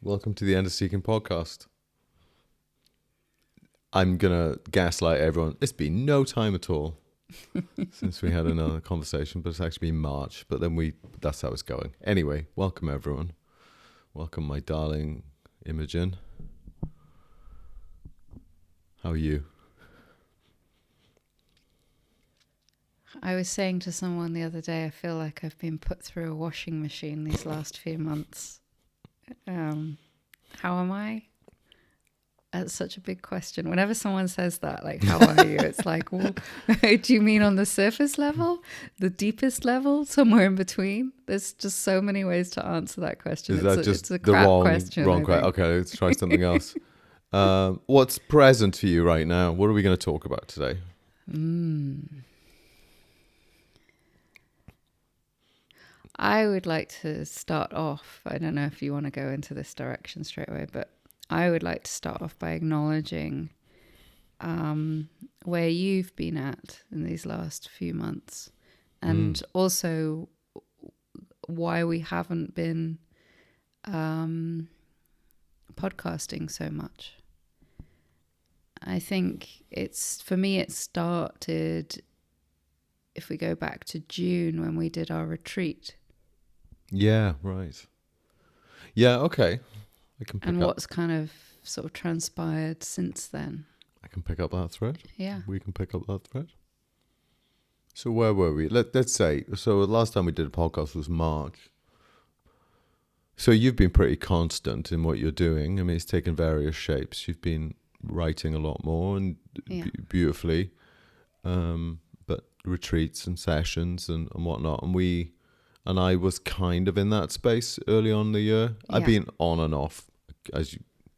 Welcome to the End of Seeking podcast. I'm going to gaslight everyone. It's been no time at all since we had another conversation, but it's actually been March. But then that's how it's going. Anyway, welcome everyone. Welcome my darling Imogen. How are you? I was saying to someone the other day, I feel like I've been put through a washing machine these last few months. How am I? That's such a big question. Whenever someone says that, like, how are you? It's like, well, do you mean on the surface level? The deepest level? Somewhere in between? There's just so many ways to answer that question. Is that just it's a the crap wrong question? question? Okay, let's try something else. What's present for you right now? What are we going to talk about today? I would like to start off, I don't know if you want to go into this direction straight away, but I would like to start off by acknowledging where you've been at in these last few months, and also why we haven't been podcasting so much. I think for me it started, if we go back to June when we did our retreat. Yeah, right. Yeah, okay. I can pick And up. what's kind of sort of transpired since then. I can pick up that thread. Yeah. We can pick up that thread. So where were we? Let's say, so the last time we did a podcast was March. So you've been pretty constant in what you're doing. I mean, it's taken various shapes. You've been writing a lot more and beautifully, but retreats and sessions and whatnot. And I was kind of in that space early on in the year. Yeah. I've been on and off.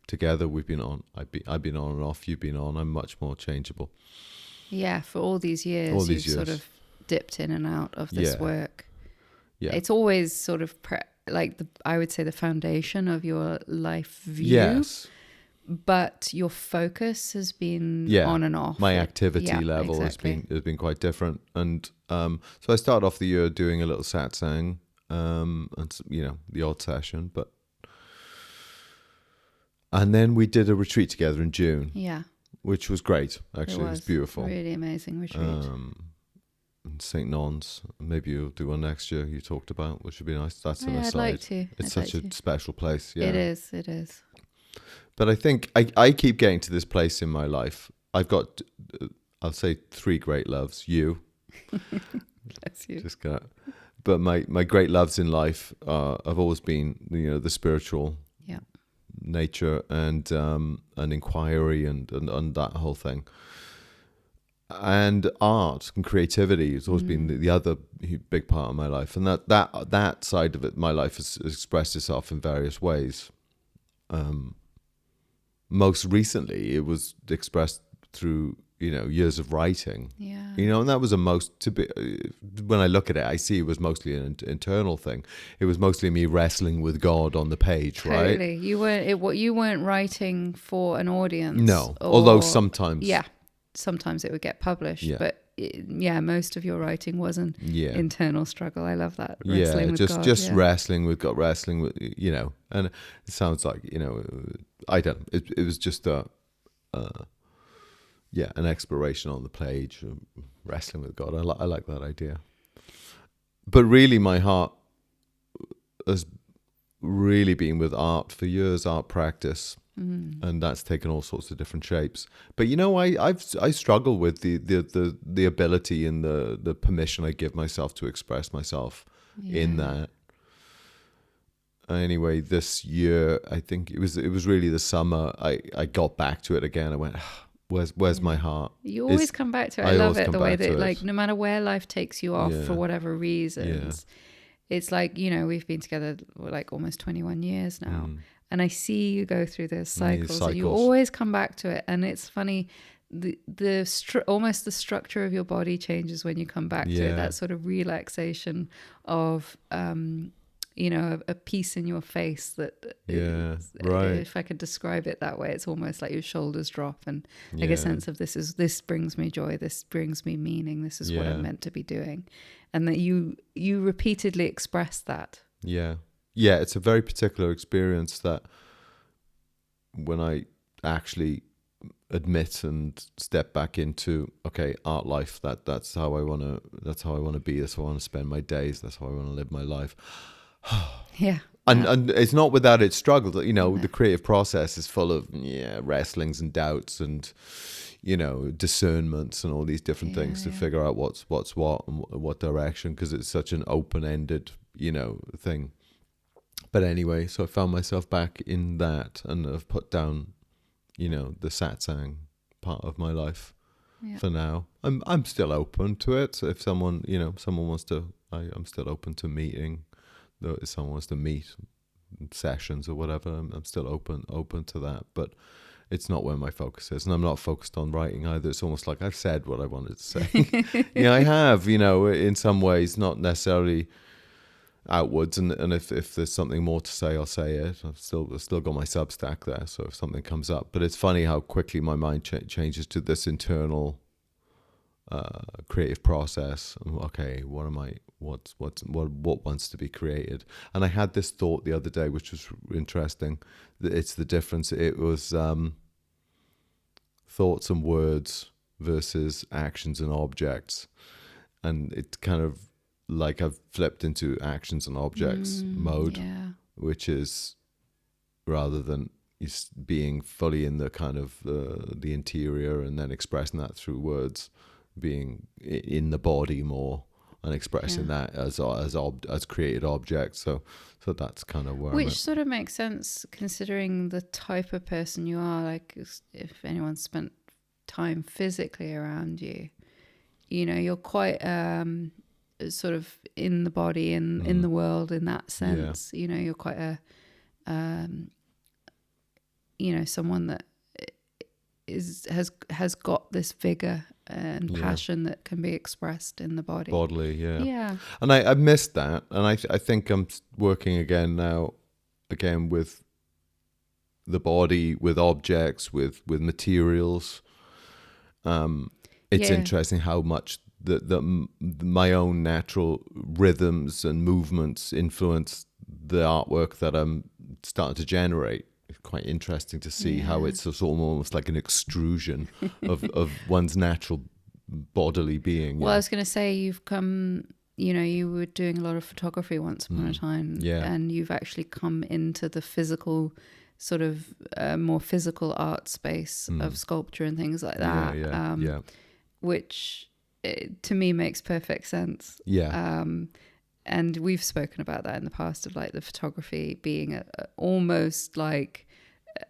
Together we've been on. I've been on and off. You've been on. I'm much more changeable. Yeah, for all these years, you've sort of dipped in and out of this work. Yeah, it's always sort of I would say the foundation of your life view. Yes, but your focus has been on and off. My activity level has been quite different, and so I started off the year doing a little Satsang, and the odd session, and then we did a retreat together in June. Yeah. Which was great, actually. It was beautiful. Really amazing retreat. St. Non's. Maybe you'll do one next year, you talked about, which would be nice. That's an aside. I'd like to. It's such a special place. Yeah. It is. But I think I keep getting to this place in my life. I've got, I'll say 3 great loves. You. Bless you. But my great loves in life have always been, the spiritual nature and inquiry and that whole thing, and art and creativity has always been the other big part of my life, and that side of it, my life has expressed itself in various ways. Most recently it was expressed through years of writing, and that was when I look at it, I see it was mostly an internal thing. It was mostly me wrestling with God on the page. Totally. Right? You weren't writing for an audience. No, although sometimes. Yeah, sometimes it would get published, but most of your writing was an internal struggle. I love that. Wrestling with God. Wrestling with God, wrestling with, and it sounds like, I don't, it was just an exploration on the page, wrestling with God. I like that idea. But really, my heart has really been with art for years, art practice, and that's taken all sorts of different shapes. But I struggle with the ability and the permission I give myself to express myself in that. Anyway, this year, I think it was really the summer. I got back to it again. I went, Where's my heart? You always come back to it. I love it, the way that, no matter where life takes you off for whatever reasons, it's like, we've been together like almost 21 years now. And I see you go through those cycles. And you always come back to it. And it's funny, almost the structure of your body changes when you come back to it. That sort of relaxation of a peace in your face that if I could describe it that way, it's almost like your shoulders drop and like a sense of this brings me joy, this brings me meaning, this is what I'm meant to be doing, and that you repeatedly express that. Yeah, it's a very particular experience that when I actually admit and step back into, okay, art life, that's how I want to be, that's how I want to spend my days, that's how I want to live my life. Yeah. And it's not without its struggle. The creative process is full of wrestlings and doubts and discernments and all these different things to figure out what's what and what direction, because it's such an open-ended thing. But anyway, so I found myself back in that, and I've put down the satsang part of my life for now. I'm still open to it. If someone wants to, I'm still open to meeting. Though if someone wants to meet sessions or whatever, I'm still open to that. But it's not where my focus is, and I'm not focused on writing either. It's almost like I've said what I wanted to say. I have, in some ways, not necessarily outwards, and if there's something more to say, I'll say it. I've still got my Substack there, so if something comes up. But it's funny how quickly my mind changes to this internal creative process. Okay, what wants to be created? And I had this thought the other day, which was interesting. It's the difference. It was thoughts and words versus actions and objects, and it's kind of like I've flipped into actions and objects mode, which is, rather than being fully in the kind of the interior and then expressing that through words, being in the body more and expressing that as created objects. So that's kind of where which sort of makes sense considering the type of person you are. Like, if anyone spent time physically around you, you're quite sort of in the body and in the world in that sense. You're quite a someone that has got this vigor and passion that can be expressed in the body. Bodily, yeah. And I missed that, and I think I'm working again with the body, with objects, with materials. It's interesting how much my own natural rhythms and movements influence the artwork that I'm starting to generate. It's quite interesting to see how it's almost like an extrusion of one's natural bodily being. Well, I was going to say, you've come, you were doing a lot of photography once upon a time, and you've actually come into the physical, sort of more physical art space of sculpture and things like that. Which to me makes perfect sense. And we've spoken about that in the past, of like the photography being almost like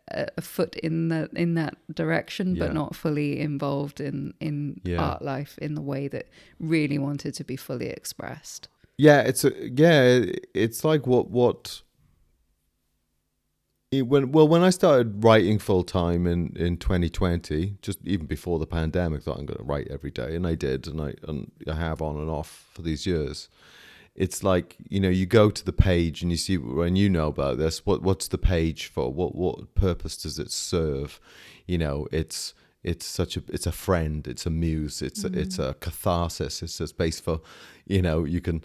a foot in that direction, but not fully involved in art life in the way that really wanted to be fully expressed. It's like when I started writing full time in 2020, just even before the pandemic, I thought I'm going to write every day, and I did, and I have on and off for these years. It's like, you go to the page and you see, when about this, what's the page for? What purpose does it serve? It's a friend, it's a muse, it's a catharsis, it's a space for, you can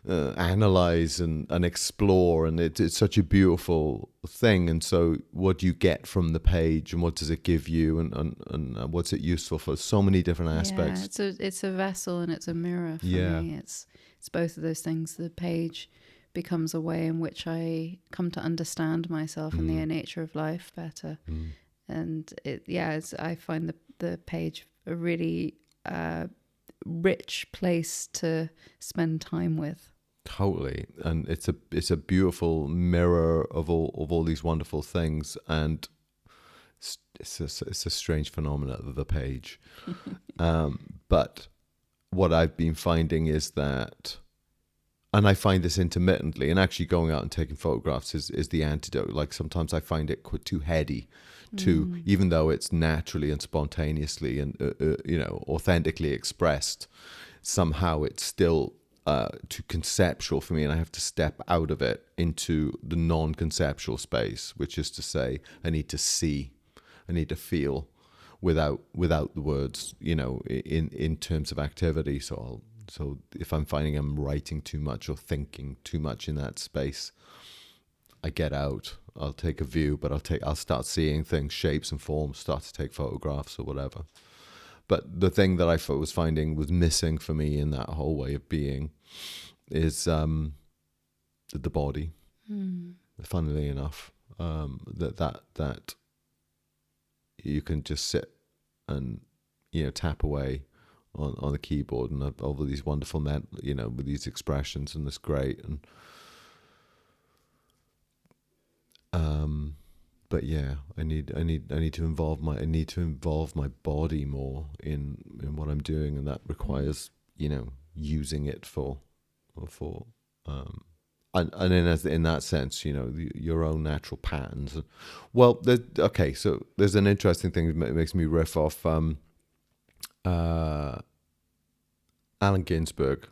analyze and explore, and it's such a beautiful thing. And so what do you get from the page, and what does it give you, and what's it useful for? So many different aspects. It's a vessel and it's a mirror for me. It's both of those things. The page becomes a way in which I come to understand myself and the nature of life better. And I find the page a really rich place to spend time with. Totally. And it's a beautiful mirror of all these wonderful things, and it's a strange phenomenon of the page. But what I've been finding is that, and I find this intermittently, and actually going out and taking photographs is the antidote. Like, sometimes I find it too heady, even though it's naturally and spontaneously and authentically expressed, somehow it's still too conceptual for me, and I have to step out of it into the non-conceptual space, which is to say, I need to see, I need to feel without the words, in terms of activity. So if I'm finding I'm writing too much or thinking too much in that space, I get out. I'll take a view, but I'll start seeing things, shapes and forms, start to take photographs or whatever. But the thing that I was finding was missing for me in that whole way of being is the body. Funnily enough, that you can just sit and tap away on the keyboard and over these wonderful with these expressions, and it's great. And but yeah, I need to involve my body more in what I'm doing, and that requires using it for and in that sense, your own natural patterns. Well, so there's an interesting thing that makes me riff off Allen Ginsberg,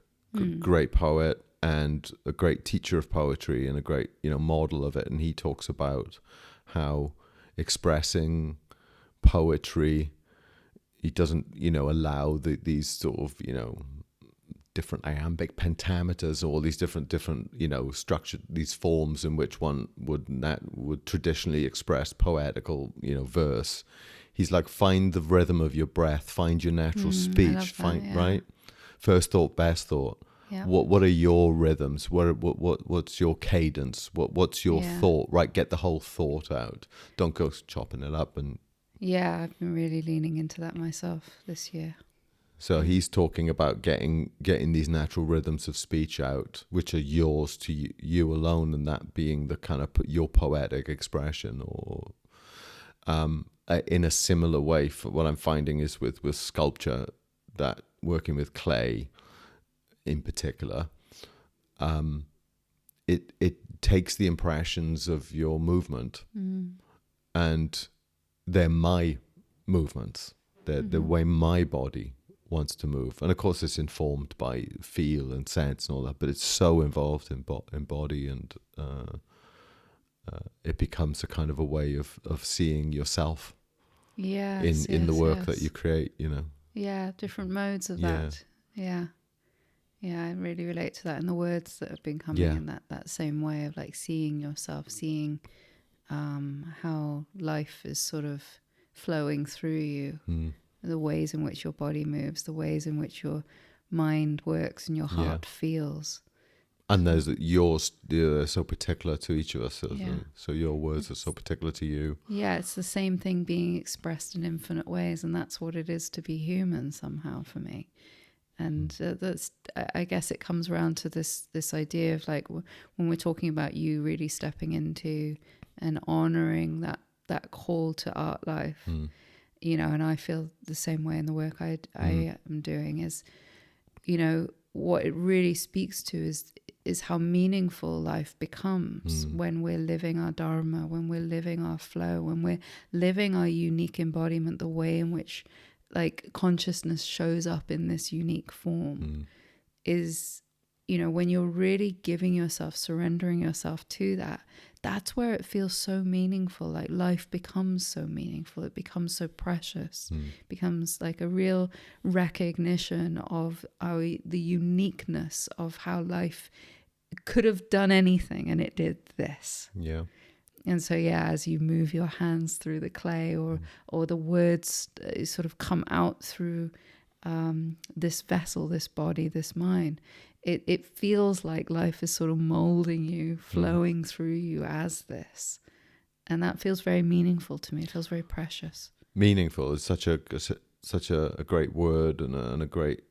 great poet and a great teacher of poetry and a great model of it, and he talks about how expressing poetry, he doesn't allow these sort of different iambic pentameters, or all these different structured these forms in which one would traditionally express poetical verse. He's like, find the rhythm of your breath, find your natural speech, right, first thought, best thought. Yeah. What are your rhythms? What's your cadence? What's your thought? Right, get the whole thought out. Don't go chopping it up. And yeah, I've been really leaning into that myself this year. So he's talking about getting these natural rhythms of speech out, which are yours to you alone, and that being the kind of your poetic expression. Or in a similar way, for what I'm finding is with sculpture, that working with clay in particular, it takes the impressions of your movement, and they're my movements. They're the way my body wants to move, and of course it's informed by feel and sense and all that, but it's so involved in body, and it becomes a kind of a way of seeing yourself in the work that you create, different modes of that. I really relate to that, and the words that have been coming in that same way of like seeing yourself, seeing how life is sort of flowing through you, the ways in which your body moves, the ways in which your mind works and your heart feels. And there's yours, they're so particular to each of us. So your words are so particular to you. Yeah, it's the same thing being expressed in infinite ways, and that's what it is to be human somehow for me. And that's, I guess it comes around to this idea of like when we're talking about you really stepping into and honoring that call to art life, and I feel the same way in the work I am doing is, what it really speaks to is how meaningful life becomes when we're living our Dharma, when we're living our flow, when we're living our unique embodiment, the way in which like consciousness shows up in this unique form is, when you're really giving yourself, surrendering yourself to that, that's where it feels so meaningful. Like life becomes so meaningful. It becomes so precious. Becomes like a real recognition of the uniqueness of how life could have done anything and it did this. Yeah. And so, as you move your hands through the clay, or the words sort of come out through this vessel, this body, this mind, it feels like life is sort of molding you, flowing through you as this. And that feels very meaningful to me. It feels very precious. Meaningful is such a great word and a great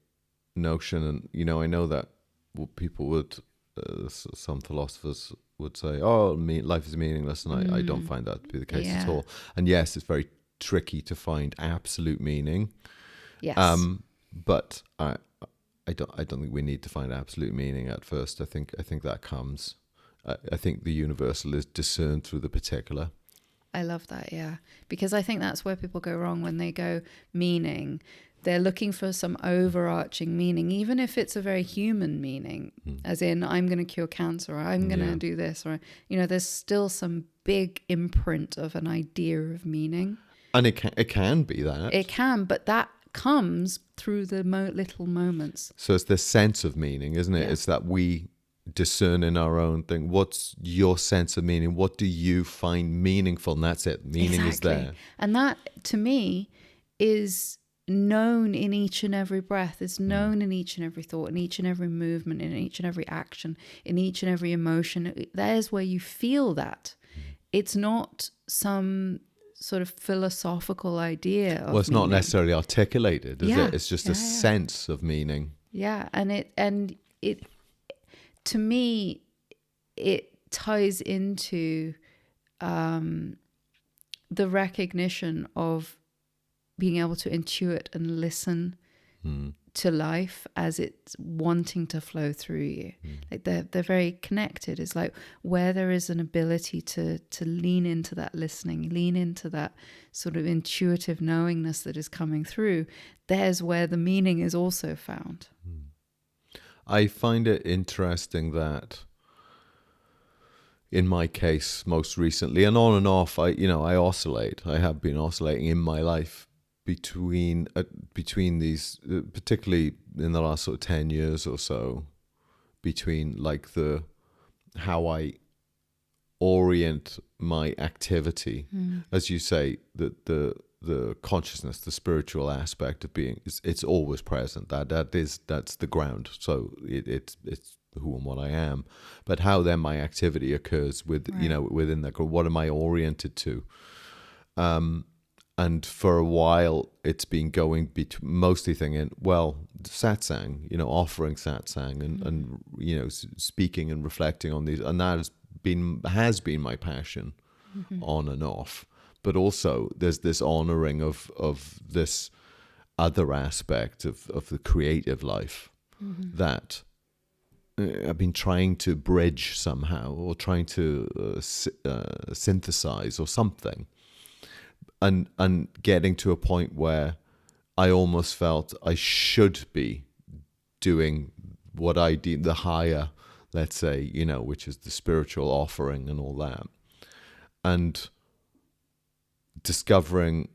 notion. And, I know that people would, some philosophers would say, life is meaningless, and I don't find that to be the case at all. And yes, it's very tricky to find absolute meaning. Yes. But I don't think we need to find absolute meaning at first. I think that comes. I think the universal is discerned through the particular. I love that, because I think that's where people go wrong when they go meaning. They're looking for some overarching meaning, even if it's a very human meaning, as in I'm going to cure cancer, or I'm going to do this, or, there's still some big imprint of an idea of meaning. And it can be that. It can, but that comes through the little moments. So it's the sense of meaning, isn't it? Yeah. It's that we discerning our own thing. What's your sense of meaning? What do you find meaningful? And that's it. Meaning is there. And that, to me, is known in each and every breath. It's known in each and every thought, in each and every movement, in each and every action, in each and every emotion. There's where you feel that. It's not some sort of philosophical idea of it's meaning. Not necessarily articulated, is it? It's just a sense of meaning. Yeah, and it to me, it ties into the recognition of being able to intuit and listen to life as it's wanting to flow through you. Like they're very connected. It's like where there is an ability to lean into that listening, lean into that sort of intuitive knowingness that is coming through, there's where the meaning is also found. I find it interesting that in my case, most recently, and on and off, I oscillate. I have been oscillating in my life between these, particularly in the last sort of 10 years or so, between like how I orient my activity, as you say, the consciousness, the spiritual aspect of being, it's always present. That's the ground. So it's who and what I am, but how then my activity occurs within that. What am I oriented to? And for a while, it's been going mostly thinking, satsang, offering satsang and speaking and reflecting on these, and that has been my passion on and off. But also, there's this honoring of this other aspect of the creative life that I've been trying to bridge somehow, or trying to synthesize or something. And getting to a point where I almost felt I should be doing what I deem the higher, let's say, which is the spiritual offering and all that. And discovering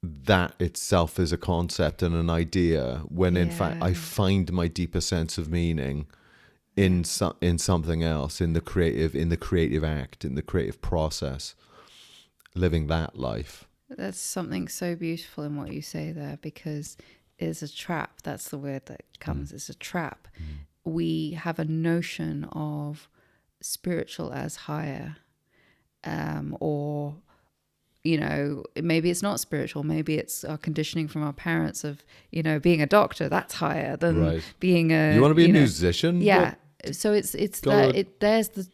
that itself is a concept and an idea, when in fact I find my deeper sense of meaning in something else, in the creative act, in the creative process. Living that life. That's something so beautiful in what you say there, because it's a trap. That's the word that comes. It's a trap. We have a notion of spiritual as higher, or maybe it's not spiritual. Maybe it's our conditioning from our parents of being a doctor. That's higher than being a. You want to be a musician? Yeah. So it's that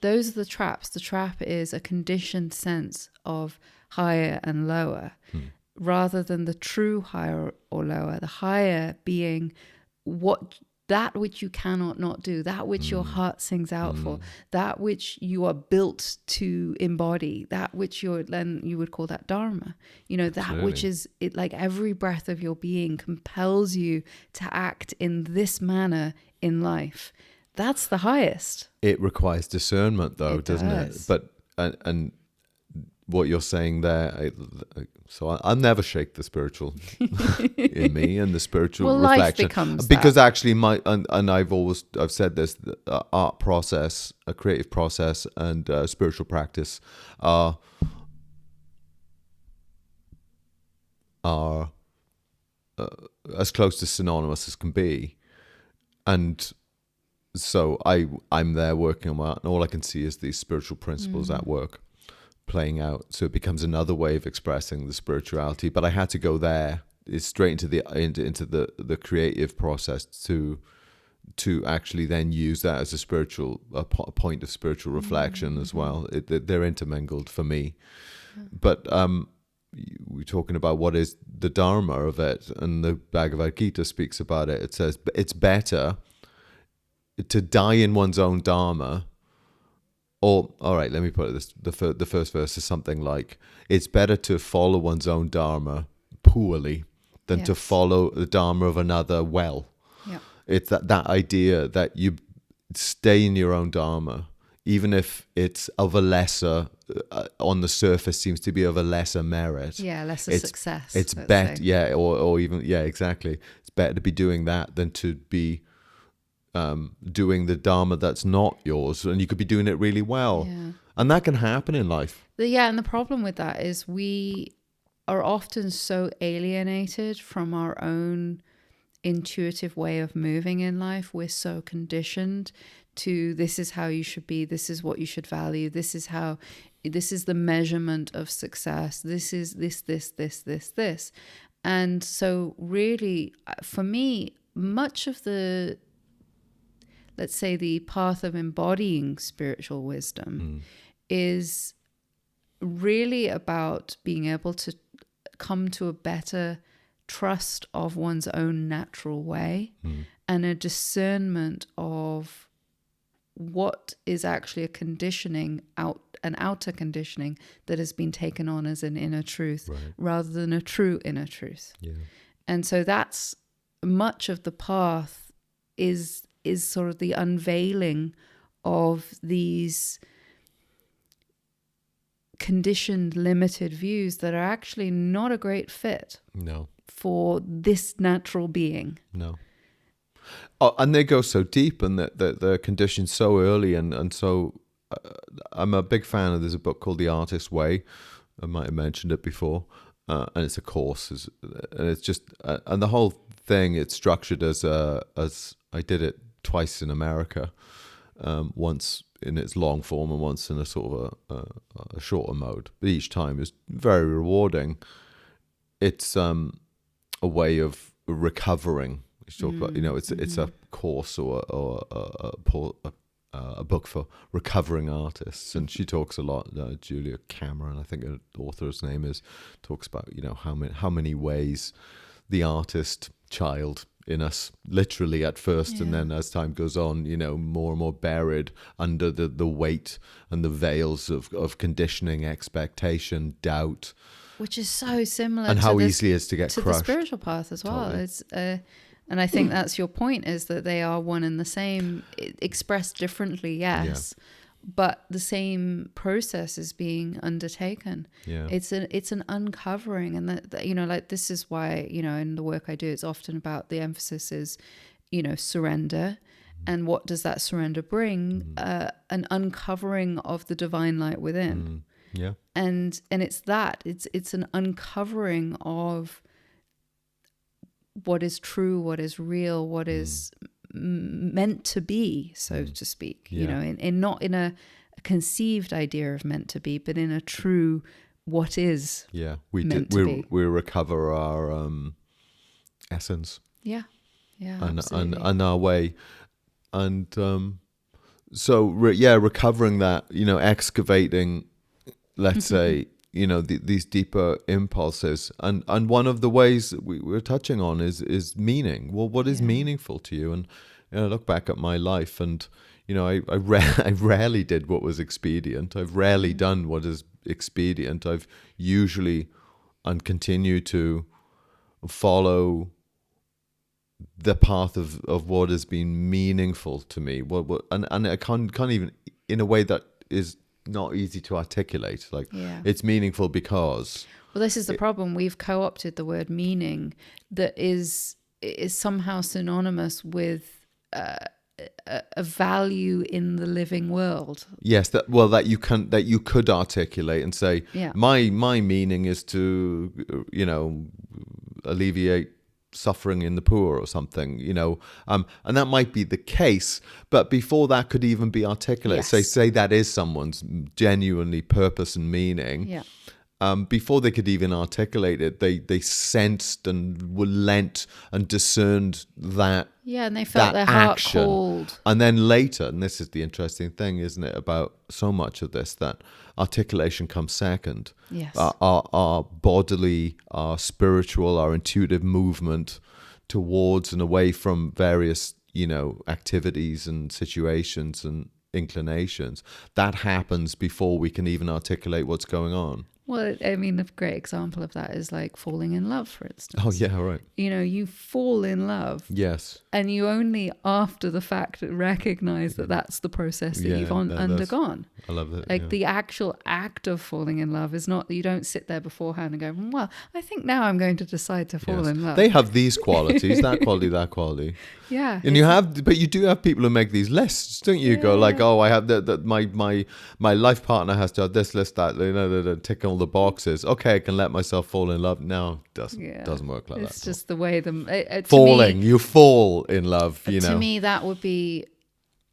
those are the traps. The trap is a conditioned sense of higher and lower, rather than the true higher or lower. The higher being that which you cannot not do, that which your heart sings out for, that which you are built to embody, that which you would call that Dharma. That which is it, like every breath of your being compels you to act in this manner in life. That's the highest. It requires discernment, though, doesn't it? But and what you're saying there, I'll never shake the spiritual in me and the spiritual reflection. Life becomes because that. Actually, and I've said this: art process, a creative process, and spiritual practice are as close to synonymous as can be, and. So I'm there working on that, and all I can see is these spiritual principles at work, playing out. So it becomes another way of expressing the spirituality. But I had to go there, straight into the creative process to actually then use that as a point of spiritual reflection as well. They're intermingled for me. But we're talking about what is the Dharma of it, and the Bhagavad Gita speaks about it. It says it's better to die in one's own Dharma, or, all right, let me put it this, the first verse is something like, it's better to follow one's own Dharma poorly than to follow the Dharma of another well. Yeah. It's that idea that you stay in your own Dharma, even if it's of a lesser, on the surface seems to be of a lesser merit. Yeah, lesser success. It's better, or even, exactly. It's better to be doing that than to be doing the Dharma that's not yours, and you could be doing it really well. Yeah. And that can happen in life. And the problem with that is we are often so alienated from our own intuitive way of moving in life. We're so conditioned to, this is how you should be, this is what you should value, this is the measurement of success, this is this. And so really, for me, much of the, let's say, the path of embodying spiritual wisdom is really about being able to come to a better trust of one's own natural way and a discernment of what is actually a conditioning, an outer conditioning that has been taken on as an inner truth, rather than a true inner truth. Yeah. And so that's much of the path is sort of the unveiling of these conditioned, limited views that are actually not a great fit for this natural being. No. Oh, and they go so deep, and they're conditioned so early, and so I'm a big fan of, there's a book called The Artist's Way. I might have mentioned it before, and it's a course, and it's just and the whole thing, it's structured as I did it twice in America, once in its long form and once in a sort of a shorter mode. But each time is very rewarding. It's a way of recovering. Talk about, it's a course or a book for recovering artists, and she talks a lot. Julia Cameron, I think the author's name is, talks about how many ways the artist child in us, literally at first, and then as time goes on, more and more buried under the weight and the veils of conditioning, expectation, doubt, which is so similar, and how easy it is to get to crushed. The spiritual path as well. Totally. It's and I think that's your point, is that they are one and the same, expressed differently, yes, but the same process is being undertaken. Yeah. It's an uncovering, and that like, this is why, in the work I do, it's often about, the emphasis is, surrender. And what does that surrender bring? An uncovering of the divine light within. Yeah. And it's an uncovering of what is true, what is real, what is meant to be, so to speak. In not in a conceived idea of meant to be, but in a true what is. Yeah, we recover our essence. Yeah, and our way, and recovering that, excavating, let's say, these deeper impulses, and one of the ways we're touching on is meaning. Well, what is meaningful to you? And I look back at my life, and I rarely did what was expedient. I've rarely done what is expedient. I've usually and continue to follow the path of what has been meaningful to me. And I can't even, in a way that is not easy to articulate. It's meaningful because. Well, this is the problem. We've co-opted the word meaning that is somehow synonymous with a value in the living world. Yes, that you could articulate and say, my meaning is to alleviate suffering in the poor or something, and that might be the case, but before that could even be articulated, say that is someone's genuinely purpose and meaning. Before they could even articulate it, they sensed and were lent and discerned that. Yeah, and they felt their heart cold. And then later, and this is the interesting thing, isn't it, about so much of this, that articulation comes second. Yes. Our bodily, our spiritual, our intuitive movement towards and away from various, activities and situations and inclinations, that happens before we can even articulate what's going on. Well, I mean, a great example of that is like falling in love, for instance. Oh, yeah, right. You know, you fall in love. Yes. And you only after the fact recognize that that's the process that you've undergone. I love that. Like the actual act of falling in love is not, you don't sit there beforehand and go, well, I think now I'm going to decide to fall in love. They have these qualities, that quality, that quality. Yeah. And you do have people who make these lists, don't you? Go like, oh, I have that my life partner has to have this list, that, you know, tick all the boxes. Okay, I can let myself fall in love. No, it doesn't work like that. It's just the way falling, you fall in love, you know. To me, that would be,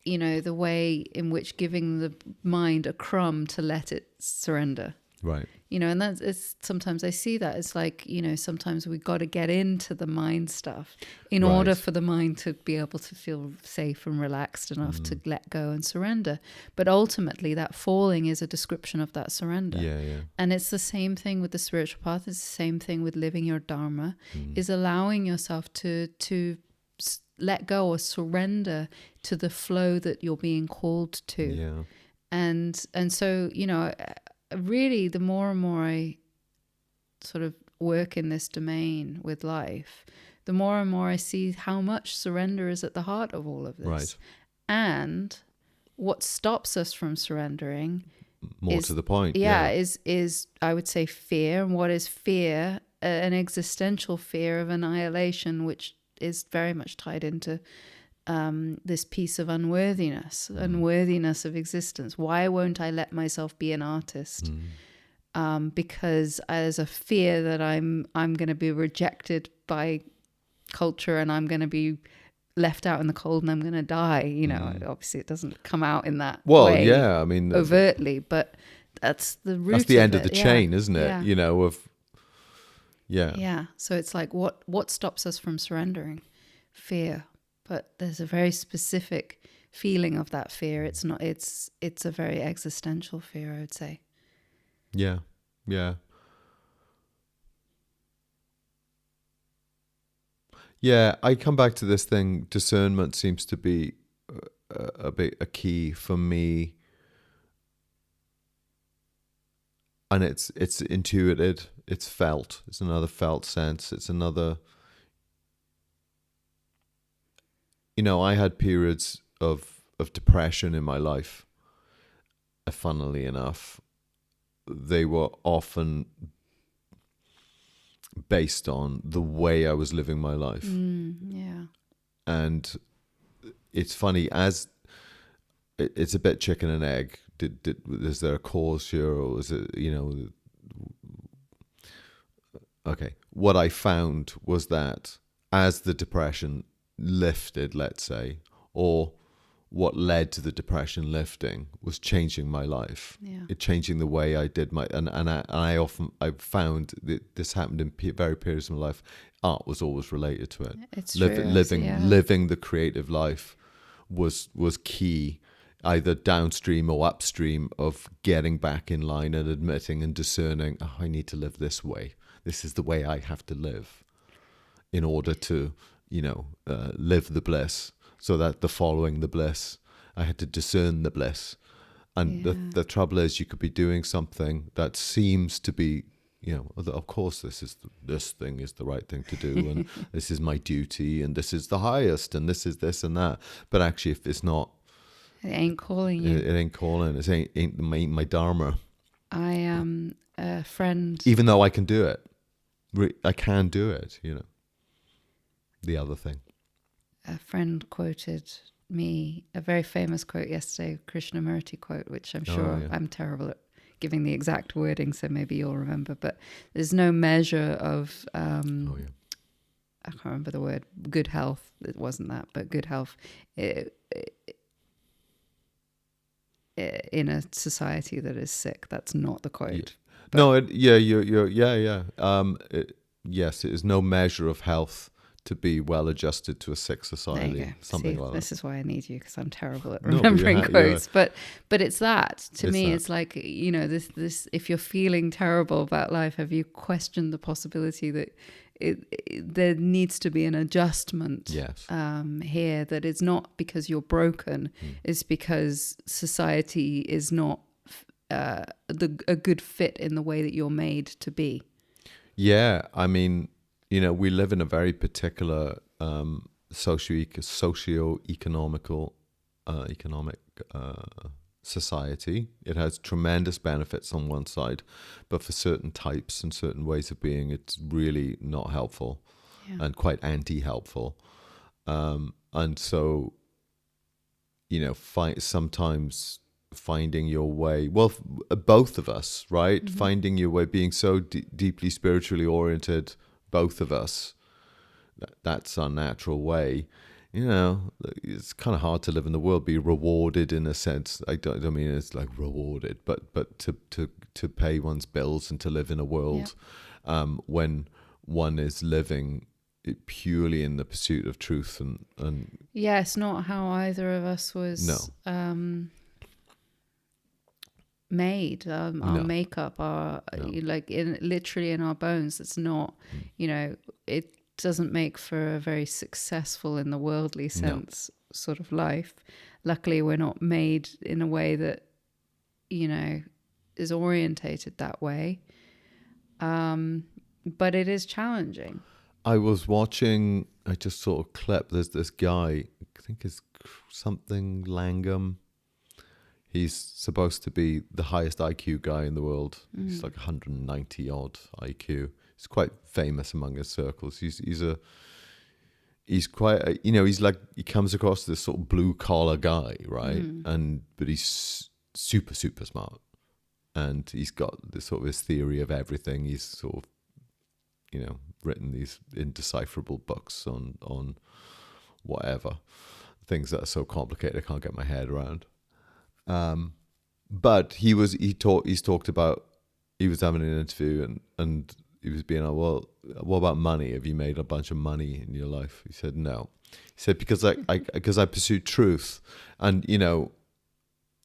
you know, the way in which giving the mind a crumb to let it surrender. Right. You know, and that's sometimes I see that it's like, you know, sometimes we got to get into the mind stuff in order for the mind to be able to feel safe and relaxed enough to let go and surrender. But ultimately, that falling is a description of that surrender. Yeah, yeah. And it's the same thing with the spiritual path. It's the same thing with living your Dharma, is allowing yourself to let go or surrender to the flow that you're being called to. Yeah. And so, you know, really, the more and more I sort of work in this domain with life, the more and more I see how much surrender is at the heart of all of this. Right. And what stops us from surrendering, more to the point, is I would say fear. And what is fear? An existential fear of annihilation, which is very much tied into this piece of unworthiness of existence. Why won't I let myself be an artist? Because there's a fear that I'm going to be rejected by culture and I'm going to be left out in the cold and I'm going to die. You know, obviously it doesn't come out in that way. Yeah, I mean, overtly, but that's the root. That's the end of the chain, isn't it? Yeah. You know, Yeah. So it's like, what stops us from surrendering? Fear. But there's a very specific feeling of that fear. It's not. It's a very existential fear, I would say. Yeah, yeah, yeah. I come back to this thing. Discernment seems to be a key for me, and it's intuited. It's felt. It's another felt sense. It's another. You know, I had periods of depression in my life. Funnily enough, they were often based on the way I was living my life. Yeah. And it's funny, as it's a bit chicken and egg. Is there a cause here, or is it, you know? Okay. What I found was that as the depression lifted, let's say, or what led to the depression lifting was changing my life. It changing the way I did my, and I found that this happened in very periods of my life. Art was always related to it. It's living the creative life was key, either downstream or upstream of getting back in line and admitting and discerning, oh, I need to live this way. This is the way I have to live in order to, you know, live the bliss, so that the following the bliss, I had to discern the bliss. And the trouble is, you could be doing something that seems to be, you know, of course this thing is the right thing to do, and this is my duty, and this is the highest, and this is this and that. But actually, if it's not, it ain't calling you. It ain't calling. It ain't my Dharma. I am a friend. Even though I can do it, I can do it. You know. The other thing. A friend quoted me a very famous quote yesterday, Krishnamurti quote, which I'm sure I'm terrible at giving the exact wording, so maybe you'll remember. But there's no measure of, I can't remember the word, good health. It wasn't that, but good health in a society that is sick. That's not the quote. Yes, it is no measure of health to be well adjusted to a sick society. Something like that. This is why I need you, because I'm terrible at remembering quotes. But it's that. To me, it's like, you know, this. If you're feeling terrible about life, have you questioned the possibility that there needs to be an adjustment here? That it's not because you're broken. It's because society is not a good fit in the way that you're made to be. Yeah, I mean, we live in a very particular socio-economical economic society. It has tremendous benefits on one side, but for certain types and certain ways of being, it's really not helpful and quite anti-helpful. And so, sometimes finding your way, well, both of us, right? Mm-hmm. Finding your way, being so deeply spiritually oriented, both of us, that's our natural way. It's kind of hard to live in the world, be rewarded in a sense. I don't mean it's like rewarded, but to pay one's bills and to live in a world when one is living purely in the pursuit of truth and it's not how either of us was made. Our makeup, literally in our bones. It's not, it doesn't make for a very successful in the worldly sense sort of life. Luckily, we're not made in a way that, is orientated that way. But it is challenging. I was watching, I just saw a clip. There's this guy, I think it's something Langham. He's supposed to be the highest IQ guy in the world. He's like 190 odd IQ. He's quite famous among his circles. He's quite, he's like, he comes across this sort of blue collar guy, right? But he's super, super smart. And he's got this sort of his theory of everything. He's sort of, written these indecipherable books on whatever, things that are so complicated I can't get my head around. But he was having an interview and he was being like, well, what about money? Have you made a bunch of money in your life? He said, no. He said, because I pursued truth, and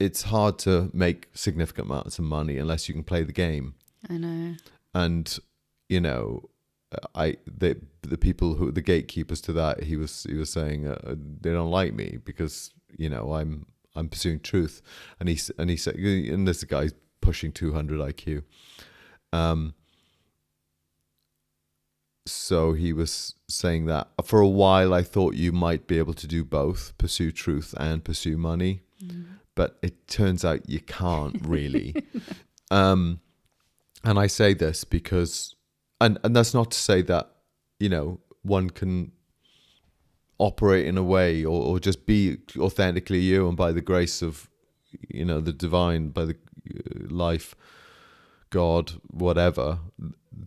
it's hard to make significant amounts of money unless you can play the game. I know. And the people who the gatekeepers to that, he was saying they don't like me because I'm pursuing truth, and he said, and this guy's pushing 200 IQ. So he was saying that for a while I thought you might be able to do both, pursue truth and pursue money, but it turns out you can't really. And I say this because, and that's not to say that one can operate in a way or just be authentically you, and by the grace of the divine, by the life, God, whatever,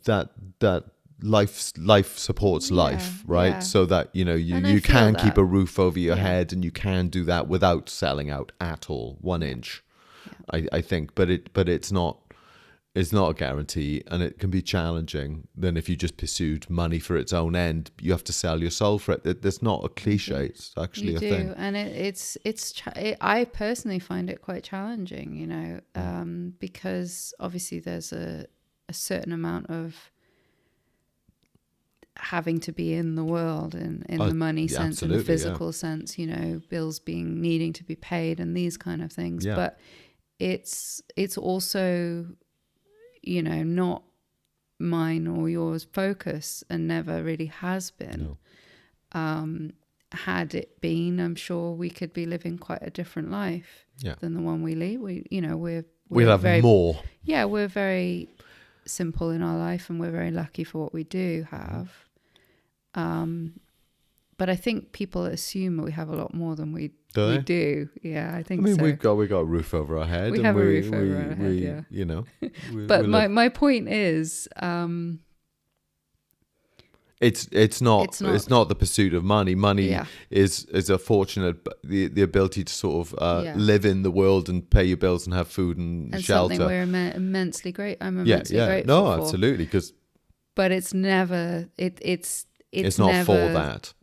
that life supports life, right? Yeah. So that you can keep a roof over your head, and you can do that without selling out at all, 1 inch. I think, but it's not a guarantee, and it can be challenging. Then if you just pursued money for its own end, you have to sell your soul for it. That's not a cliche. It's actually a thing. And I personally find it quite challenging, because obviously there's a certain amount of having to be in the world in the money sense, in the physical sense, bills needing to be paid and these kind of things. Yeah. But it's also not mine or yours focus, and never really has been. No. Had it been, I'm sure we could be living quite a different life than the one we lead. We'll have more. Yeah, we're very simple in our life, and we're very lucky for what we do have. But I think people assume that we have a lot more than we do. Yeah, I think so. We've got a roof over our head. We have a roof over our head, yeah. But my point is, it's not the pursuit of money. Money is a fortunate, the ability to sort of live in the world and pay your bills and have food and shelter. Something we're immensely grateful for. No, absolutely, but it's never it's not never, for that.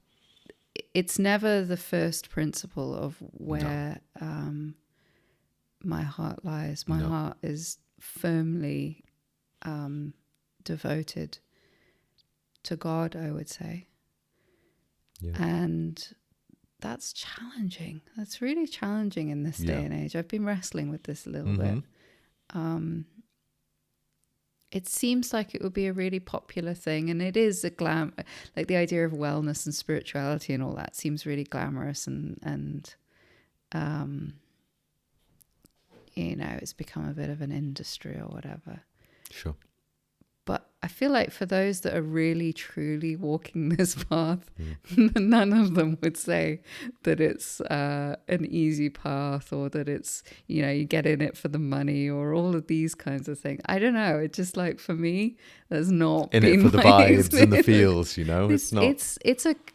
It's never the first principle of where my heart lies. My heart is firmly devoted to God, I would say. Yeah. And that's challenging. That's really challenging in this day and age. I've been wrestling with this a little bit. it seems like it would be a really popular thing, and it is like the idea of wellness and spirituality and all that seems really glamorous, and it's become a bit of an industry or whatever. Sure. But I feel like for those that are really, truly walking this path, none of them would say that it's an easy path, or that it's, you get in it for the money, or all of these kinds of things. I don't know. It's just like, for me, there's not in been it for the vibes experience. And the feels, it's not.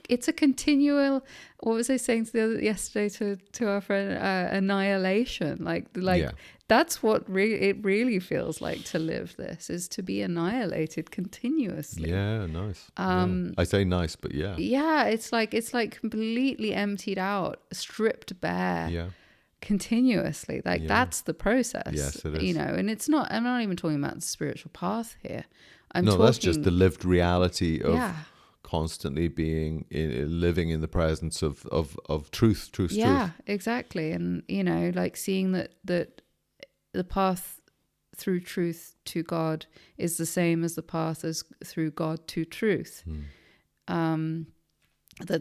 It's a continual. What was I saying yesterday to our friend? Annihilation. Yeah. That's what it really feels like to live this, is to be annihilated continuously. Yeah, nice. I say nice, but yeah. Yeah, it's like completely emptied out, stripped bare. Yeah. Continuously. That's the process. Yes, it is. And it's not, I'm not even talking about the spiritual path here. That's just the lived reality of constantly being living in the presence of truth. Yeah, exactly. And seeing that the path through truth to God is the same as the path as through God to truth. That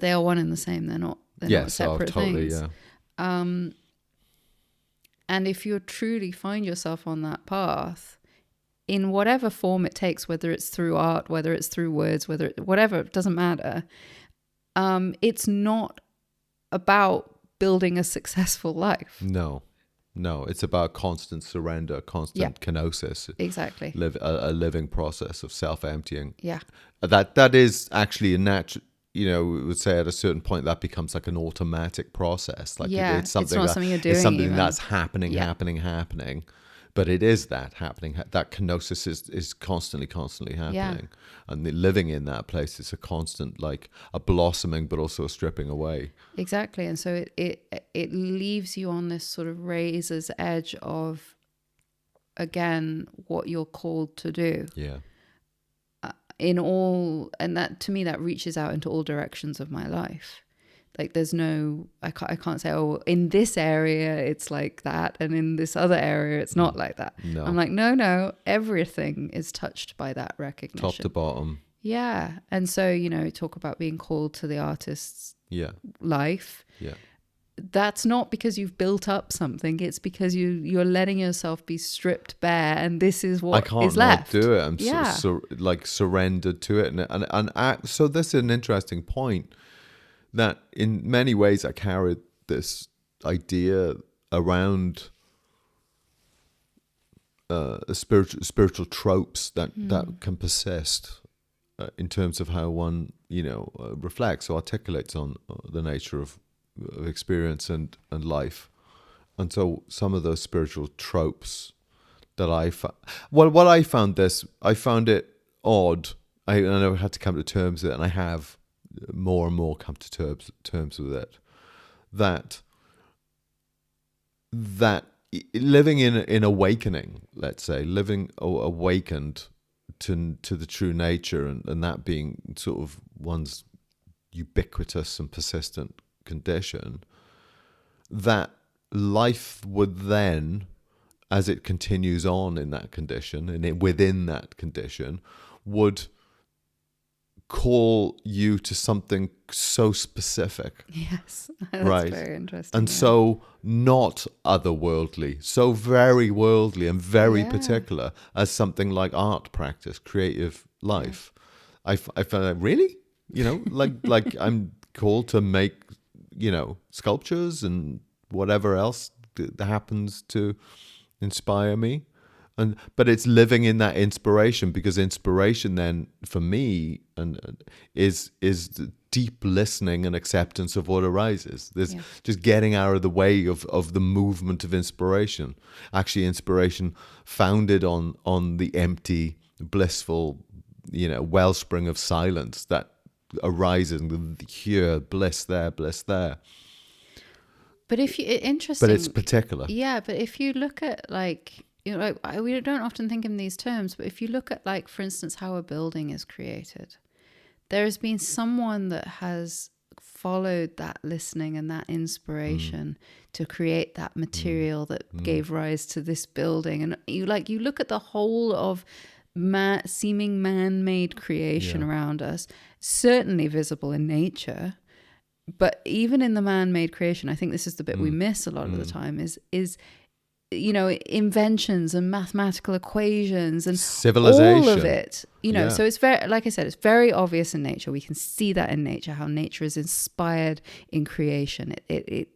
they are one and the same. They're not separate totally, things. Yeah. And if you truly find yourself on that path, in whatever form it takes, whether it's through art, whether it's through words, whatever, it doesn't matter. It's not about building a successful life. No, it's about constant surrender, constant kenosis. Exactly. A living process of self-emptying. Yeah. That is actually a natural. We would say at a certain point that becomes like an automatic process. Like it's something you're doing. It's something that's happening. But it is that happening. That kenosis is constantly happening, and living in that place is a constant, like a blossoming, but also a stripping away. Exactly, and so it leaves you on this sort of razor's edge of, again, what you're called to do. Yeah. And that, to me, that reaches out into all directions of my life. Like there's no, I can't say, oh, in this area it's like that, and in this other area it's not like that. No. I'm like, no, everything is touched by that recognition. Top to bottom. Yeah. And so, talk about being called to the artist's life. Yeah. That's not because you've built up something. It's because you're letting yourself be stripped bare, and this is what is left. I can't not do it. I'm surrendered to it, and so this is an interesting point. That in many ways I carried this idea around spiritual tropes that can persist in terms of how one reflects or articulates on the nature of experience and life. And so some of those spiritual tropes that I found it odd. I know I had to come to terms with it, and I have more and more come to terms with it, that living in awakening, let's say, living awakened to the true nature, and that being sort of one's ubiquitous and persistent condition, that life would then, as it continues on in that condition and within that condition, would call you to something so specific. Yes, that's right. Very interesting. And so not otherworldly, so very worldly and very particular as something like art practice, creative life. I found that really, like I'm called to make, sculptures and whatever else that happens to inspire me. But it's living in that inspiration, because inspiration then for me is the deep listening and acceptance of what arises. There's just getting out of the way of the movement of inspiration. Actually, inspiration founded on the empty, blissful, wellspring of silence that arises, and the pure bliss there. But interesting. But it's particular. Yeah, but if you look at we don't often think in these terms, but if you look at, for instance, how a building is created, there has been someone that has followed that listening and that inspiration to create that material that gave rise to this building. And you look at the whole of seeming man-made creation around us, certainly visible in nature, but even in the man-made creation, I think this is the bit we miss a lot of the time, is inventions and mathematical equations and civilization, all of it, so it's very, like I said, it's very obvious in nature. We can see that in nature, how nature is inspired in creation. It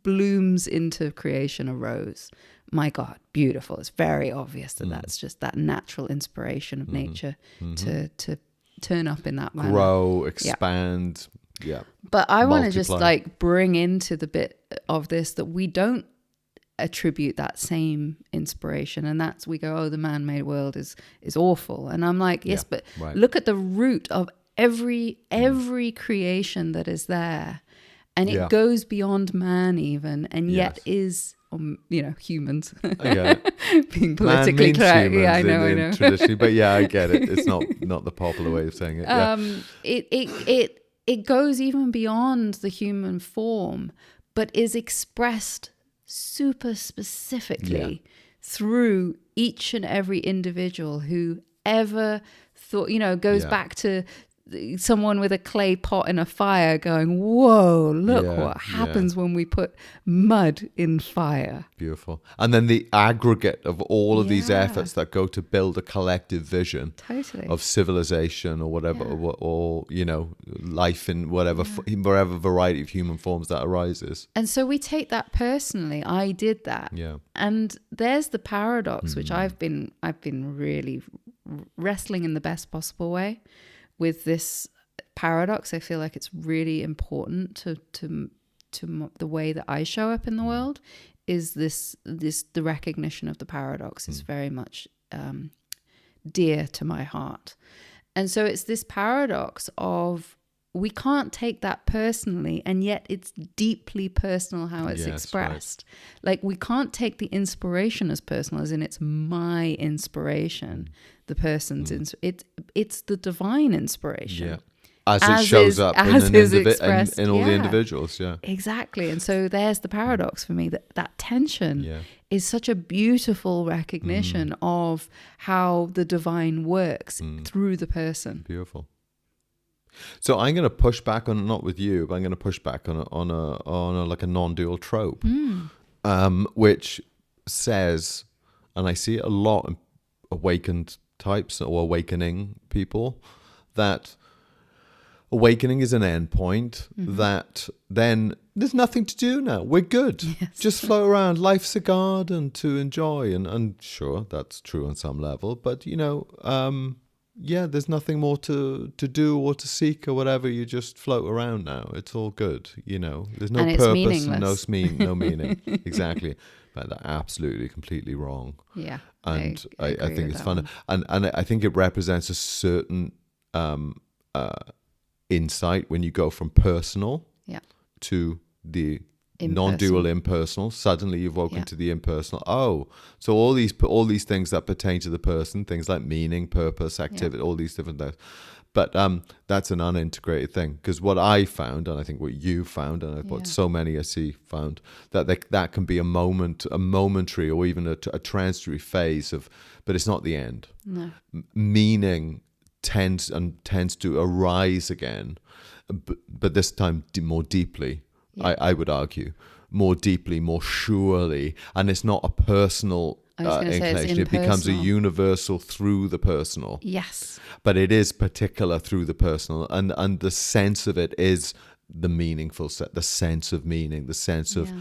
blooms into creation a rose. My God, beautiful. It's very obvious that that's just that natural inspiration of nature to turn up in that manner. Grow, expand. Yeah. But I want to just bring into the bit of this that we don't attribute that same inspiration, and that's, we go, oh, the man-made world is awful, and I'm like, yes, but look at the root of every creation that is there, and it goes beyond man even, and yet is humans. Being politically correct. Yeah, I know. Traditionally, but I get it. It's not the popular way of saying it. It goes even beyond the human form, but is expressed super specifically through each and every individual who ever thought, goes back to someone with a clay pot in a fire going, whoa, look what happens when we put mud in fire. Beautiful. And then the aggregate of all of these efforts that go to build a collective vision of civilization or whatever, or life in whatever variety of human forms that arises. And so we take that personally. I did that. And there's the paradox, which I've been really wrestling in the best possible way with this paradox. I feel like it's really important to the way that I show up in the world, is the recognition of the paradox is very much dear to my heart. And so it's this paradox of, we can't take that personally, and yet it's deeply personal how it's expressed. Like, we can't take the inspiration as personal, as in it's my inspiration, the person's it's the divine inspiration. As it shows up in all the individuals. Exactly. And so there's the paradox for me, that tension is such a beautiful recognition of how the divine works through the person. Beautiful. So I'm going to push back on, not with you, but I'm going to push back on a like a non-dual trope, which says, and I see it a lot in awakened types or awakening people, that awakening is an end point, that then there's nothing to do now. We're good. Just float around. Life's a garden to enjoy. And sure, that's true on some level, but there's nothing more to do or to seek or whatever. You just float around now. It's all good. There's no purpose and no meaning. Exactly. But that's absolutely, completely wrong. Yeah. And I think it's fun. And I think it represents a certain insight when you go from personal to the non-dual impersonal. Suddenly you've woken to the impersonal. Oh, so all these things that pertain to the person, things like meaning, purpose, activity, all these different things. But that's an unintegrated thing, because what I found, and I think what you found, and what so many I see found, that can be a momentary or even a transitory phase of, but it's not the end. No. Meaning tends to arise again, but this time more deeply. I would argue more deeply, more surely, and it's not a personal inclination. It becomes a universal through the personal. Yes, but it is particular through the personal, and the sense of it is the meaningful set, the sense of meaning, the sense of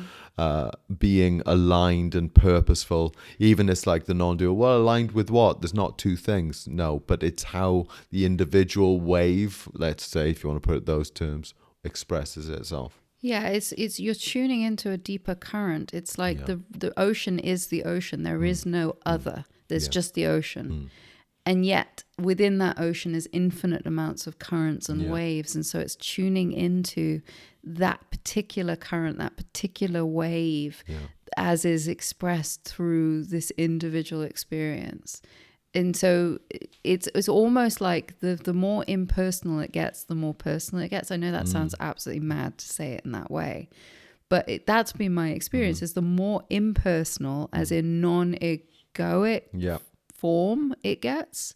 being aligned and purposeful. Even it's like the non-dual. Well, aligned with what? There's not two things. No, but it's how the individual wave, let's say, if you want to put it those terms, expresses itself. Yeah, it's you're tuning into a deeper current. It's like the ocean is the ocean. There is no other. There's just the ocean. And yet within that ocean is infinite amounts of currents and waves. And so it's tuning into that particular current, that particular wave as is expressed through this individual experience. And so it's almost like the more impersonal it gets, the more personal it gets. I know that sounds absolutely mad to say it in that way, but that's been my experience. Is the more impersonal, as in non-egoic form it gets,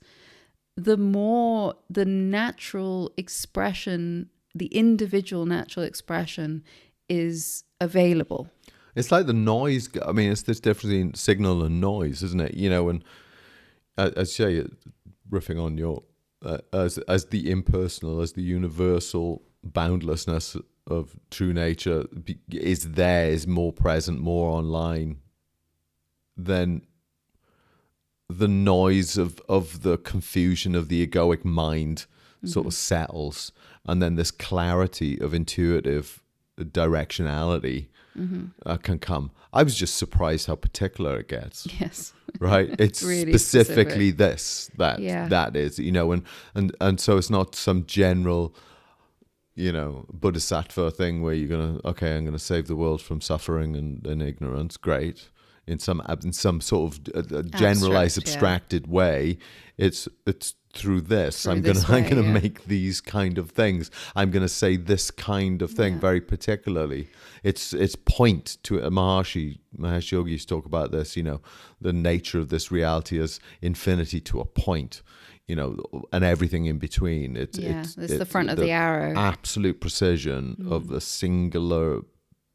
the more the natural expression, the individual natural expression is available. It's like the noise. I mean, it's this difference between signal and noise, isn't it? You know, and as you say, riffing on your as the impersonal, as the universal boundlessness of true nature is more present, more online than the noise of the confusion of the egoic mind sort of settles, and then this clarity of intuitive directionality can come. I was just surprised how particular it gets. Yes. Right? It's really specifically specific. that is, you know, and so it's not some general, you know, bodhisattva thing where I'm going to save the world from suffering and ignorance. Great. In some sort of generalized, abstracted way, it's through this. I'm gonna make these kind of things. I'm gonna say this kind of thing very particularly. It's point to Mahesh Yogi used to talk about this. You know, the nature of this reality as infinity to a point. You know, and everything in between. It's the front of the arrow. Absolute precision of a singular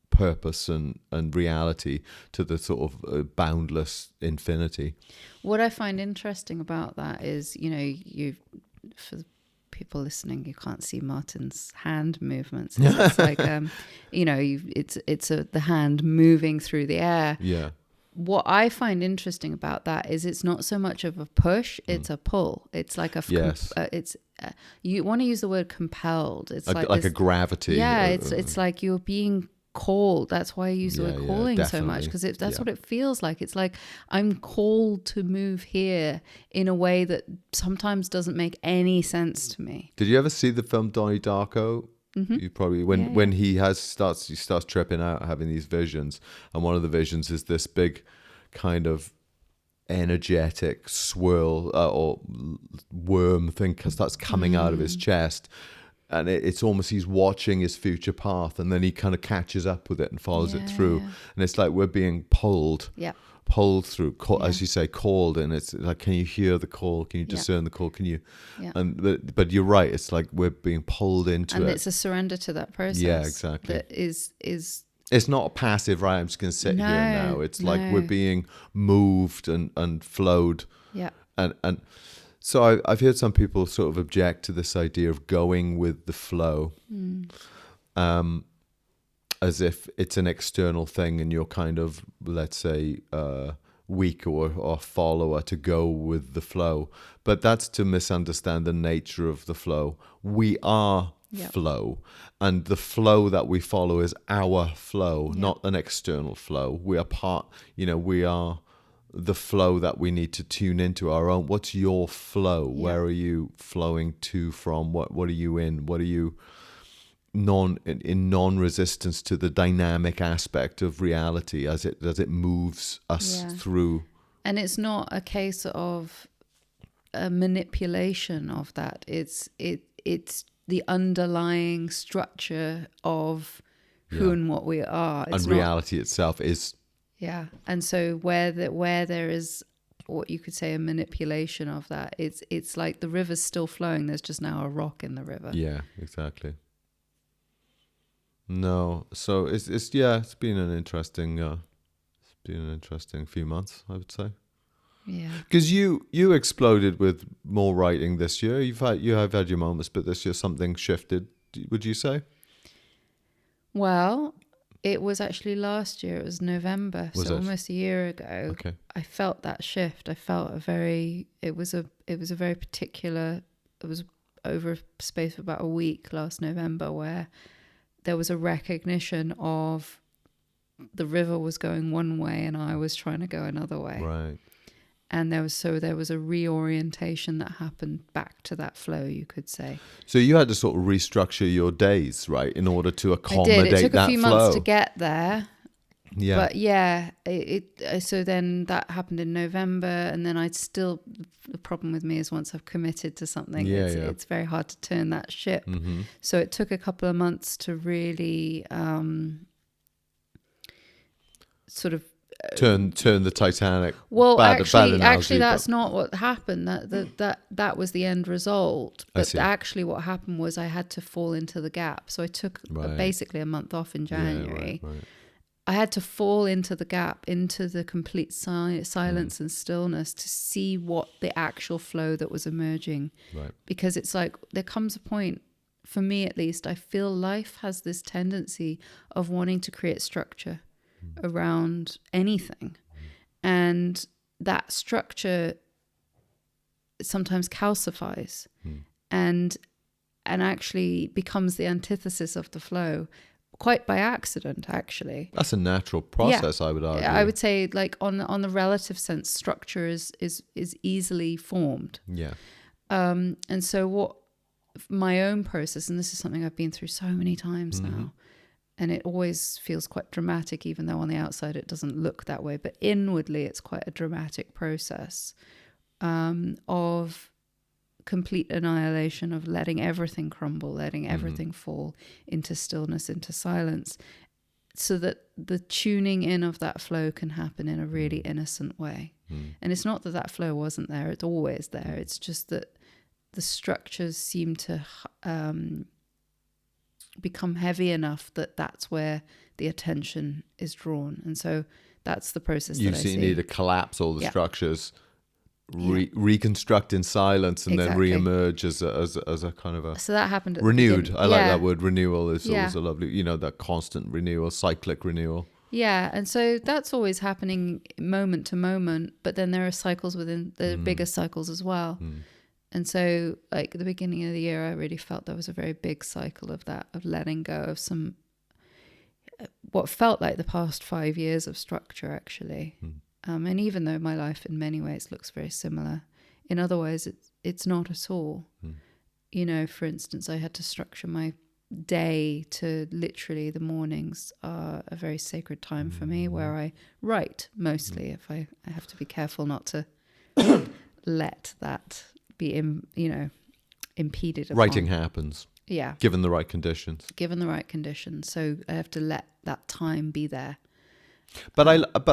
purpose and reality to the sort of boundless infinity. What I find interesting about that is, you know, for the people listening, you can't see Martin's hand movements. It's like, you know, it's the hand moving through the air. Yeah. What I find interesting about that is it's not so much of a push; it's a pull. It's like you want to use the word compelled. It's like a gravity. Yeah, it's like you're being called. That's why I use the word calling so much, because that's what it feels like. It's like I'm called to move here in a way that sometimes doesn't make any sense to me. Did you ever see the film Donnie Darko? You probably when he starts tripping out, having these visions, and one of the visions is this big kind of energetic swirl or worm thing starts coming out of his chest. And it's almost he's watching his future path, and then he kind of catches up with it and follows it through. And it's like we're being pulled through, as you say, called. And it's like, can you hear the call? Can you discern the call? Can you? And but you're right. It's like we're being pulled into it. And it's a surrender to that process. Yeah, exactly. That is. It's not a passive, right? I'm just going to sit here now. It's like we're being moved and flowed. Yeah. And so I've heard some people sort of object to this idea of going with the flow, as if it's an external thing and you're kind of, let's say, weak or follower to go with the flow. But that's to misunderstand the nature of the flow. We are flow, and the flow that we follow is our flow, not an external flow. We are part, we are the flow that we need to tune into our own. What's your flow? Where are you flowing to from? What are you in? What are you in non-resistance to the dynamic aspect of reality as it moves us through? And it's not a case of a manipulation of that. It's the underlying structure of who and what we are. It's reality itself is. Yeah, and so where there is what you could say a manipulation of that, it's like the river's still flowing. There's just now a rock in the river. Yeah, exactly. No, so it's been an interesting few months, I would say. Yeah, because you exploded with more writing this year. You have had your moments, but this year something shifted. Would you say? Well, it was actually last year. It was November, almost a year ago. Okay. I felt that shift. I felt it was a very particular. It was over a space of about a week last November where there was a recognition of the river was going one way and I was trying to go another way. Right. And there was a reorientation that happened back to that flow, you could say. So you had to sort of restructure your days, right, in order to accommodate that flow. It took a few months to get there, Yeah. But yeah, so then that happened in November, and then the problem with me is once I've committed to something, it's very hard to turn that ship. Mm-hmm. So it took a couple of months to really sort of turn the Titanic. Well, actually, that's not what happened. That was the end result. But actually, what happened was I had to fall into the gap. So I took basically a month off in January. Yeah, right. I had to fall into the gap, into the complete silence and stillness to see what the actual flow that was emerging. Right. Because it's like there comes a point, for me at least, I feel life has this tendency of wanting to create structure around anything. And that structure sometimes calcifies and actually becomes the antithesis of the flow. Quite by accident, actually. That's a natural process, I would argue. I would say, like on the relative sense, structure is easily formed. Yeah. And so what my own process, and this is something I've been through so many times now, and it always feels quite dramatic, even though on the outside it doesn't look that way, but inwardly it's quite a dramatic process of complete annihilation, of letting everything crumble, letting everything fall into stillness, into silence, so that the tuning in of that flow can happen in a really innocent way. And it's not that flow wasn't there, it's always there. It's just that the structures seem to become heavy enough that that's where the attention is drawn. And so that's the process that I see. You need to collapse all the structures, reconstruct in silence, and then re-emerge as a kind of a... So that happened at renewed. I like that word. Renewal is always a lovely, that constant renewal, cyclic renewal. Yeah, and so that's always happening moment to moment, but then there are cycles within the bigger cycles as well. And so, like, at the beginning of the year, I really felt there was a very big cycle of that, of letting go of some, what felt like the past 5 years of structure, actually. And even though my life in many ways looks very similar, in other ways it's not at all. For instance, I had to structure my day to literally the mornings are a very sacred time for me, where I write mostly. If I have to be careful not to let that be impeded upon. Writing happens. Yeah. Given the right conditions. So I have to let that time be there. But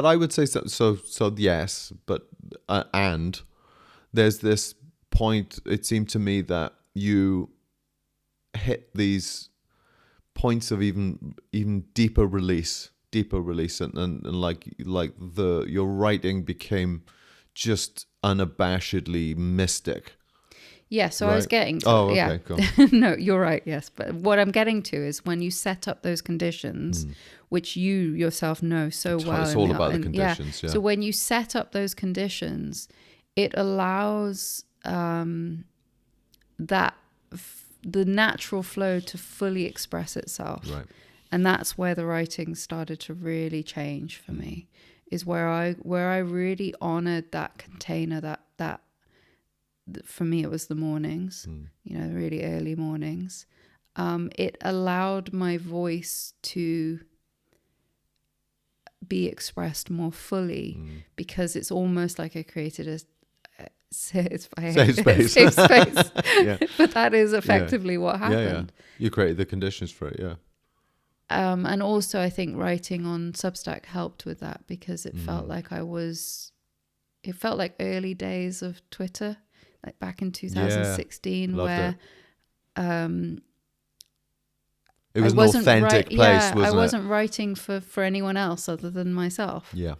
I would say so yes, but and there's this point, it seemed to me, that you hit these points of even deeper release, and like your writing became just unabashedly mystic. Yeah, so right? I was getting to... Oh, okay, yeah. cool. No, you're right, yes. But what I'm getting to is when you set up those conditions, which you yourself know so well. It's all about the conditions, yeah. So when you set up those conditions, it allows the natural flow to fully express itself. Right. And that's where the writing started to really change for me, is where I really honored that container, that for me it was the mornings, really early mornings. It allowed my voice to be expressed more fully, because it's almost like I created a safe space. Yeah. But that is effectively what happened. You created the conditions for it, yeah. And also I think writing on Substack helped with that, because it felt like it felt like early days of Twitter, like back in 2016, where it was an authentic place, wasn't it? I wasn't writing for anyone else other than myself. Yeah.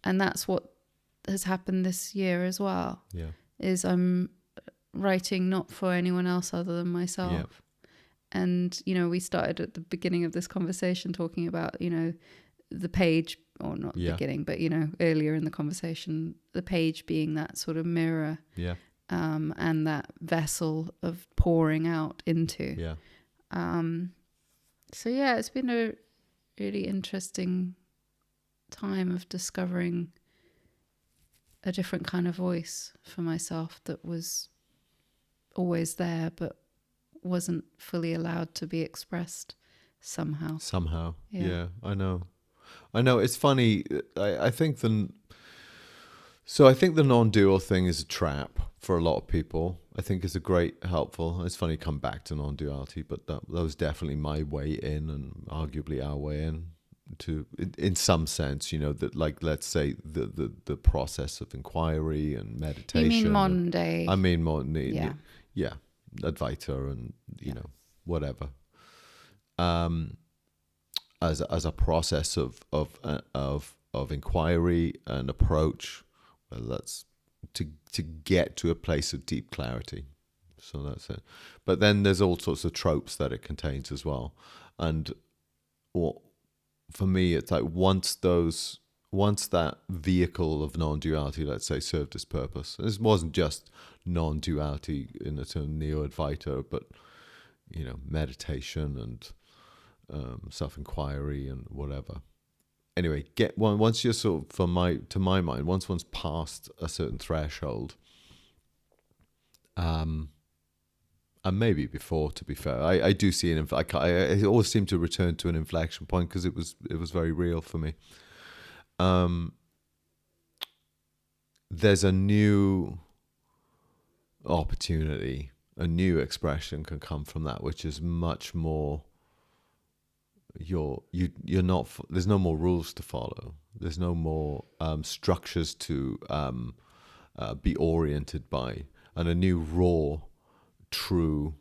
And that's what has happened this year as well. Yeah. Is I'm writing not for anyone else other than myself. Yeah. And, we started at the beginning of this conversation talking about, the page, or not the beginning, but, earlier in the conversation, the page being that sort of mirror. Yeah. And that vessel of pouring out into. Yeah. So yeah, it's been a really interesting time of discovering a different kind of voice for myself that was always there, but wasn't fully allowed to be expressed somehow. Yeah, I know. I know it's funny. I think the non-dual thing is a trap for a lot of people. I think it's a great helpful. It's funny to come back to non-duality, but that was definitely my way in, and arguably our way in. In some sense, that, like, let's say the process of inquiry and meditation. You mean modern day? I mean modern day. Yeah, Advaita and whatever. As a process of inquiry and approach, well, that's to get to a place of deep clarity. So that's it. But then there's all sorts of tropes that it contains as well, and for me, it's like once that vehicle of non-duality, let's say, served its purpose. This wasn't just non-duality in the term neo-Advaita, but meditation and self-inquiry and whatever. Anyway, once you're sort of, to my mind, once one's past a certain threshold, and maybe before, to be fair, I do see I always seem to return to an inflection point because it was very real for me. There's a new opportunity, a new expression can come from that, which is much more. You're not. There's no more rules to follow. There's no more structures to be oriented by, and a new raw, true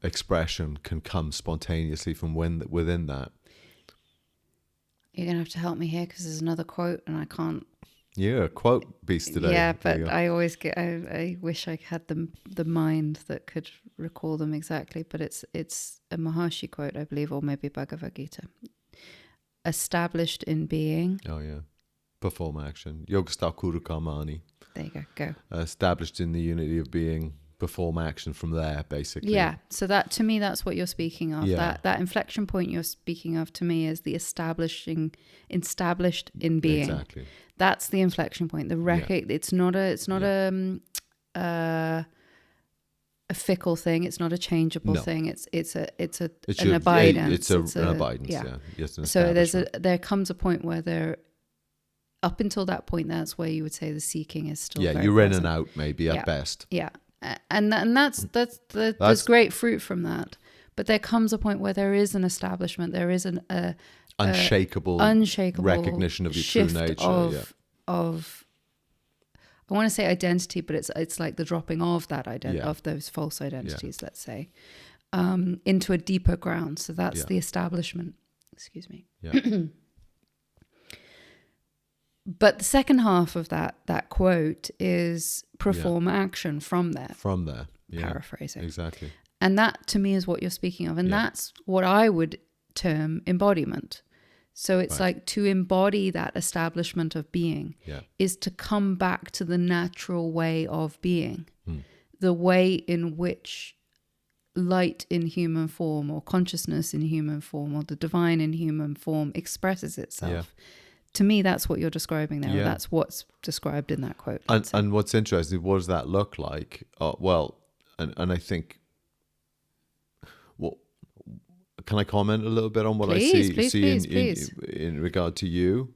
expression can come spontaneously from within that. You're gonna have to help me here because there's another quote, and I can't. Yeah, quote beast today. Yeah, but I always get. I wish I had the mind that could recall them exactly. But it's a Maharshi quote, I believe, or maybe Bhagavad Gita. Established in being. Oh yeah, perform action. Yogastha kuru karmani. There you go. Established in the unity of being. Perform action from there, basically. Yeah. So that, to me, that's what you're speaking of. Yeah. That inflection point you're speaking of, to me, is the established in being. Exactly. That's the inflection point. It's not a fickle thing. It's not a changeable thing. It's an abidance. It's an abidance. Yeah. Yes, so there comes a point where up until that point, that's where you would say the seeking is still. Yeah, you're present. In and out, maybe at best. Yeah. And there's great fruit from that, but there comes a point where there is an establishment, there is an unshakable recognition of your true nature of I want to say identity, but it's like the dropping of that of those false identities, let's say, into a deeper ground. So that's the establishment. Excuse me. Yeah. But the second half of that quote is perform action from there. From there. Yeah, paraphrasing. Exactly. And that, to me, is what you're speaking of. And that's what I would term embodiment. So it's like to embody that establishment of being is to come back to the natural way of being, the way in which light in human form, or consciousness in human form, or the divine in human form expresses itself. Yeah. To me, that's what you're describing there. Yeah. That's what's described in that quote. And what's interesting, what does that look like? And I think, can I comment a little bit on what I see in regard to you?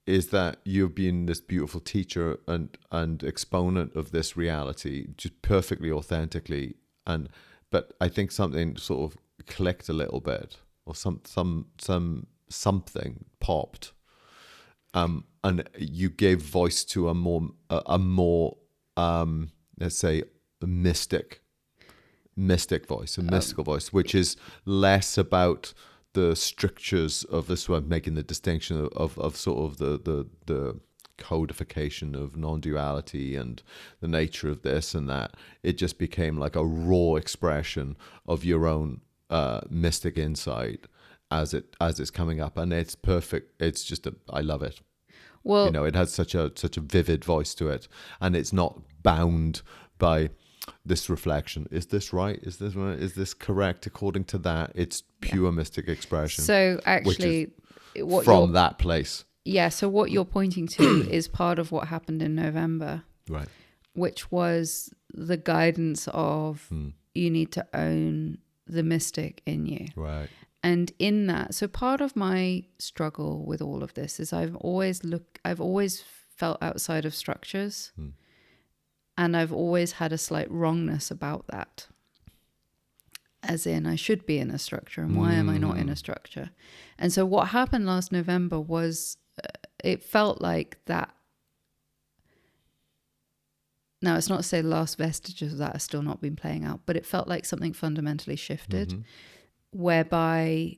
Is that you've been this beautiful teacher and exponent of this reality, just perfectly authentically. But I think something sort of clicked a little bit, or something popped. And you gave voice to a more let's say mystic voice, mystical voice, which is less about the strictures of this one, making the distinction of sort of the codification of non-duality and the nature of this and that. It just became like a raw expression of your own mystic insight as it's coming up, and it's perfect. It's just I love it. Well, it has such a vivid voice to it, and it's not bound by this reflection. Is this right? Is this right? Is this correct according to that? It's pure mystic expression. So actually, from that place. Yeah. So what you're pointing to is part of what happened in November, right? Which was the guidance of you need to own the mystic in you, right? And in that, so part of my struggle with all of this is I've always felt outside of structures, and I've always had a slight wrongness about that. As in, I should be in a structure, and why am I not in a structure? And so what happened last November was, it felt like that. Now, it's not to say the last vestiges of that have still not been playing out, but it felt like something fundamentally shifted, whereby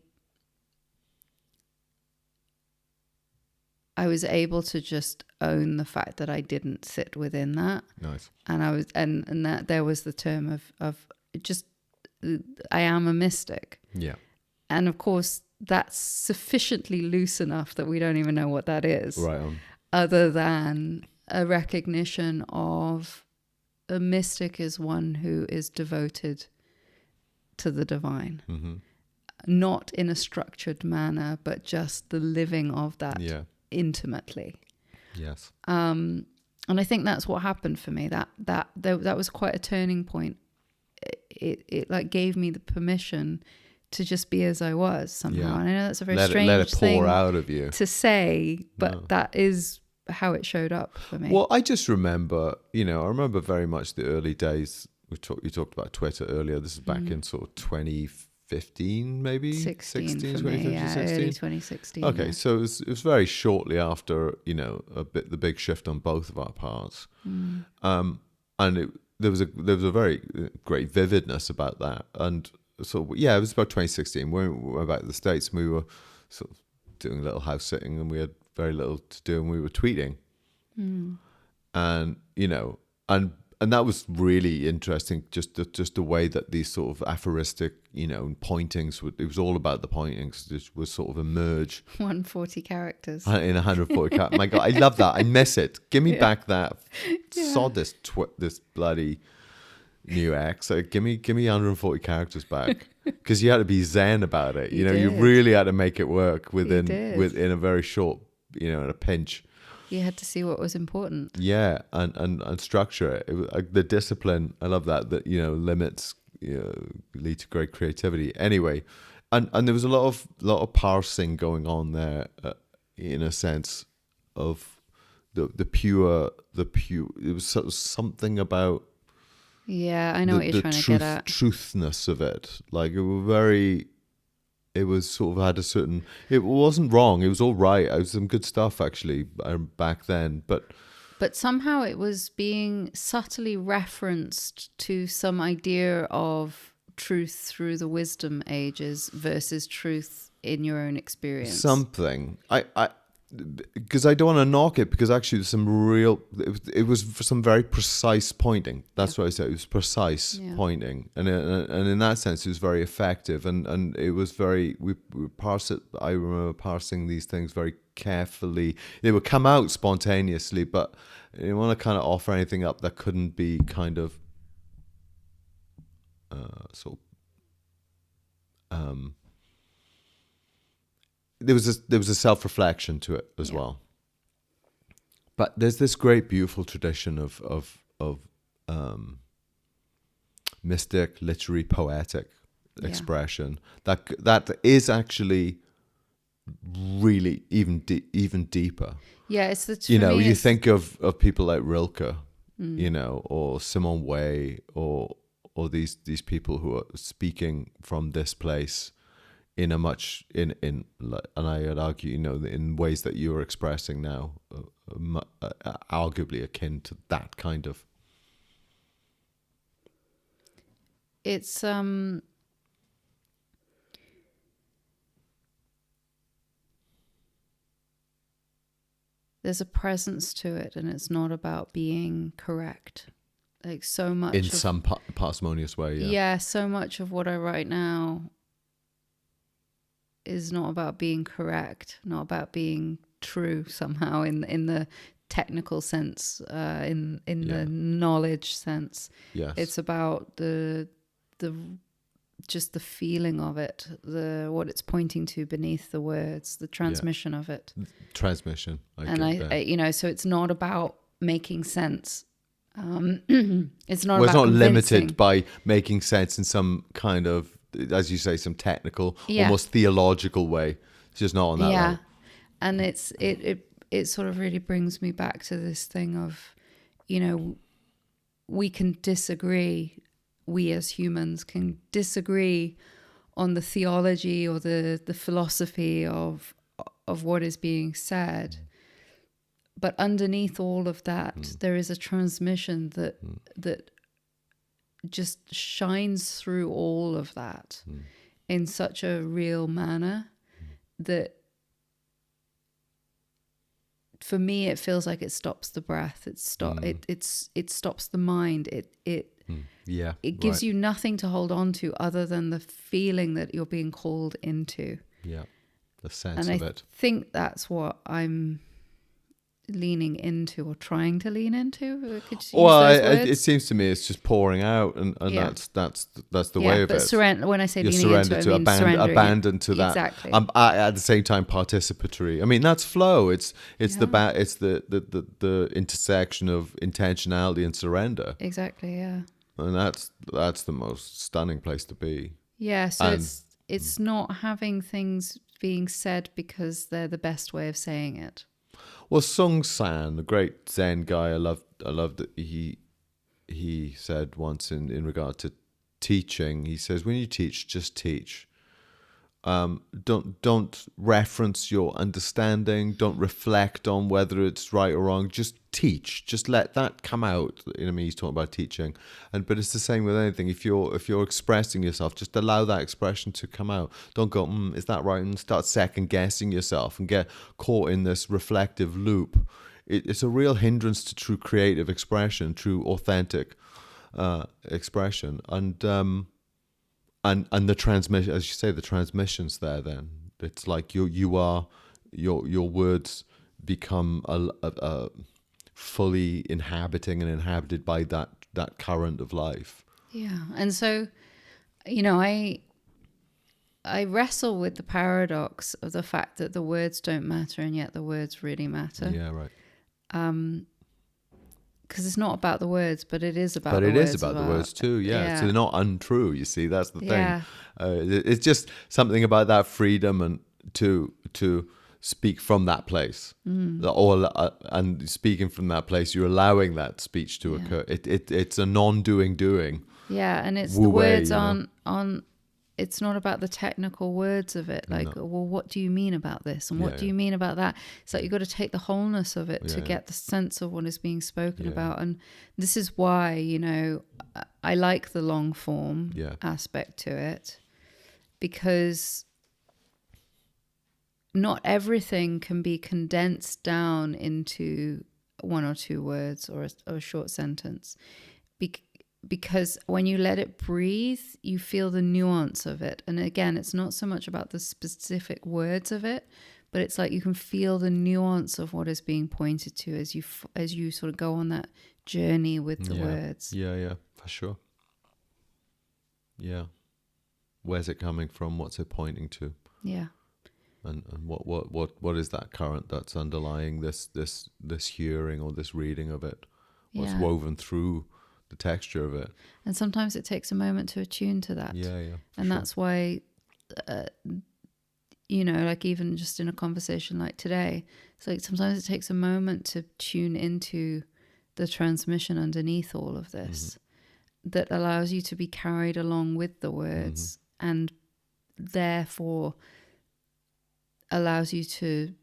I was able to just own the fact that I didn't sit within that. Nice. And I was, and that there was the term of just, I am a mystic. Yeah. And of course, that's sufficiently loose enough that we don't even know what that is. Right on. Other than a recognition of a mystic is one who is devoted to the divine. Not in a structured manner, but just the living of that intimately. Yes. And I think that's what happened for me. That was quite a turning point. It like gave me the permission to just be as I was somehow. Yeah. And I know that's a very strange let it pour thing out of you to say, but that is how it showed up for me. Well, I just remember, I remember very much the early days. You talked about Twitter earlier. This is back in sort of 2015, maybe 16 for 2015, me, yeah, 16? early 2016. Okay, yeah. so it was very shortly after, the big shift on both of our parts, and there was a very great vividness about that. And so it was about 2016 when we went back to the States, and we were sort of doing a little house sitting, and we had very little to do, and we were tweeting, and and that was really interesting. Just the way that these sort of aphoristic, pointings. It was all about the pointings. It was sort of emerge. 140 characters In 140 characters. My God, I love that. I miss it. Give me back that. Sod this bloody new X. Give me 140 characters back. Because you had to be zen about it. You really had to make it work within a very short, in a pinch. You had to see what was important. Yeah, and structure it. It was, the discipline. I love that limits lead to great creativity. Anyway, and there was a lot of parsing going on there, in a sense of the pure. It was sort of something about. Yeah, I know what you're trying to get at. Truthness of it, like it was sort of had a certain. It wasn't wrong. It was all right. It was some good stuff actually back then, but somehow it was being subtly referenced to some idea of truth through the wisdom ages versus truth in your own experience. Something because I don't want to knock it, because actually there's some real. It was for some very precise pointing. That's what I said. It was precise pointing, and in that sense, it was very effective. And it was very. We parsed it. I remember parsing these things very carefully. They would come out spontaneously, but I didn't want to kind of offer anything up that couldn't be kind of there was a self-reflection to it as well. But there's this great, beautiful tradition of mystic, literary, poetic expression that is actually really even deeper. Yeah, it's the you think of people like Rilke, or Simone Weil, or these people who are speaking from this place in a much and I would argue, in ways that you are expressing now, arguably akin to that kind of. It's there's a presence to it, and it's not about being correct. Like so much in some parsimonious way. Yeah, so much of what I write now is not about being correct, not about being true somehow in the technical sense, in the knowledge sense. Yes. It's about the just the feeling of it, what it's pointing to beneath the words, the transmission of it. Transmission. I so it's not about making sense. It's not. It's not limited by making sense in some kind of as you say, some technical, almost theological way. It's just not on that level. And it sort of really brings me back to this thing of, you know, we can disagree. We as humans can disagree on the theology or the philosophy of what is being said. But underneath all of that, there is a transmission that just shines through all of that in such a real manner that, for me, it feels like it stops the breath. It stops the mind. It gives you nothing to hold on to other than the feeling that you're being called into. Yeah, the sense of it. I think that's what I'm leaning into, or trying to lean into. It seems to me it's just pouring out, and that's the way of it. When I say leaning into, I mean abandon to that. Exactly. At the same time, participatory. I mean, that's flow. It's the intersection of intentionality and surrender. Exactly. Yeah. And that's the most stunning place to be. Yeah. So it's not having things being said because they're the best way of saying it. Well, Sung San, the great Zen guy, I loved that he said once in regard to teaching, he says, when you teach, just teach. Don't reference your understanding. Don't reflect on whether it's right or wrong. Just teach. Just let that come out. You know, I mean, he's talking about teaching, but it's the same with anything. If you're expressing yourself, just allow that expression to come out. Don't go, is that right? And start second guessing yourself and get caught in this reflective loop. It's a real hindrance to true creative expression, true authentic expression, and the transmission, as you say, the transmission's there. Then it's like your words become a fully inhabiting and inhabited by that current of life. Yeah, and so, you know, I wrestle with the paradox of the fact that the words don't matter, and yet the words really matter. Yeah, right. Because it's not about the words, but it is about. But the it words is about the words too. Yeah, so they're not untrue. You see, that's the thing. Yeah. It's just something about that freedom and to speak from that place, and speaking from that place, you're allowing that speech to occur. It's a non-doing doing. Yeah, and it's the words on. It's not about the technical words of it. Like, well, what do you mean about this? And what do you mean about that? It's like you've got to take the wholeness of it to get the sense of what is being spoken about. And this is why, you know, I like the long form aspect to it, because not everything can be condensed down into one or two words or a short sentence. Because when you let it breathe, you feel the nuance of it. And again, it's not so much about the specific words of it, but it's like you can feel the nuance of what is being pointed to as you sort of go on that journey with the words. Yeah, for sure. Yeah. Where's it coming from? What's it pointing to? Yeah. And what is that current that's underlying this hearing or this reading of it? What's woven through the texture of it? And sometimes it takes a moment to attune to that. Yeah. And that's why, you know, like even just in a conversation like today, it's like sometimes it takes a moment to tune into the transmission underneath all of this that allows you to be carried along with the words and therefore allows you to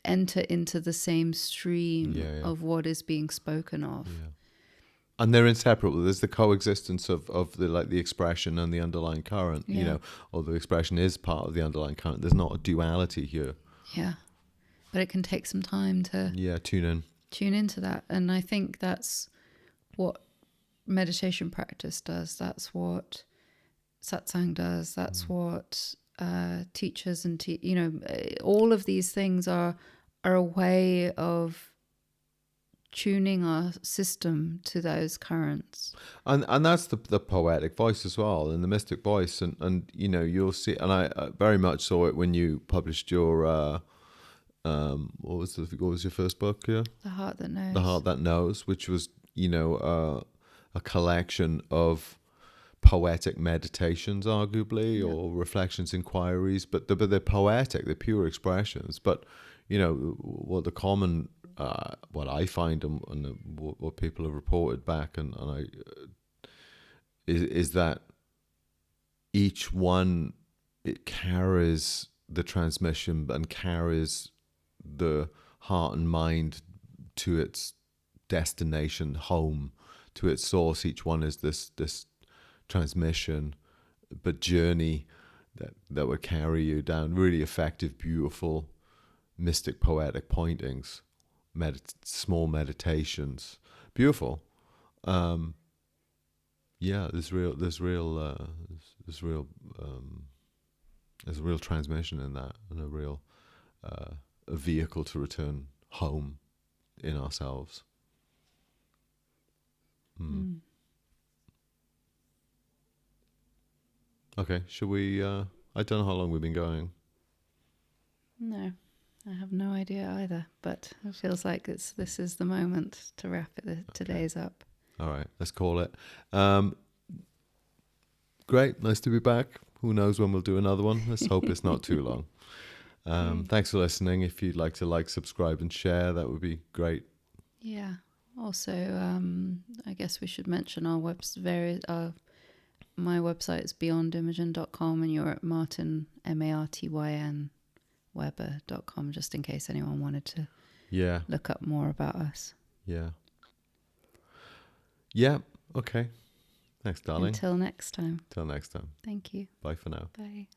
enter into the same stream of what is being spoken of. Yeah. And they're inseparable. There's the coexistence of the expression and the underlying current, you know, or the expression is part of the underlying current. There's not a duality here. Yeah. But it can take some time to tune into that. And I think that's what meditation practice does. That's what Satsang does. That's what teachers and you know, all of these things are a way of tuning our system to those currents. And that's the poetic voice as well, and the mystic voice, and you know, you'll see, and I very much saw it when you published your what was your first book? The Heart That Knows. The Heart That Knows, which was, you know, a collection of poetic meditations, arguably, or reflections, inquiries, but they're poetic, they're pure expressions. But, what the common, what I find and what people have reported back, is that each one, it carries the transmission and carries the heart and mind to its destination, home, to its source. Each one is this transmission, but journey that would carry you down really effective, beautiful, mystic, poetic pointings, small meditations, beautiful. There's real transmission in that, and a real a vehicle to return home in ourselves. Okay, should we? I don't know how long we've been going. No, I have no idea either. But it feels like this is the moment to wrap it. Today's up. All right, let's call it. Great, nice to be back. Who knows when we'll do another one? Let's hope it's not too long. Thanks for listening. If you'd like to subscribe, and share, that would be great. Yeah. Also, I guess we should mention our my website is beyondimogen.com, and you're at Martin, MARTYN, Weber.com, just in case anyone wanted to look up more about us. Yeah. Okay. Thanks, darling. Until next time. Till next time. Thank you. Bye for now. Bye.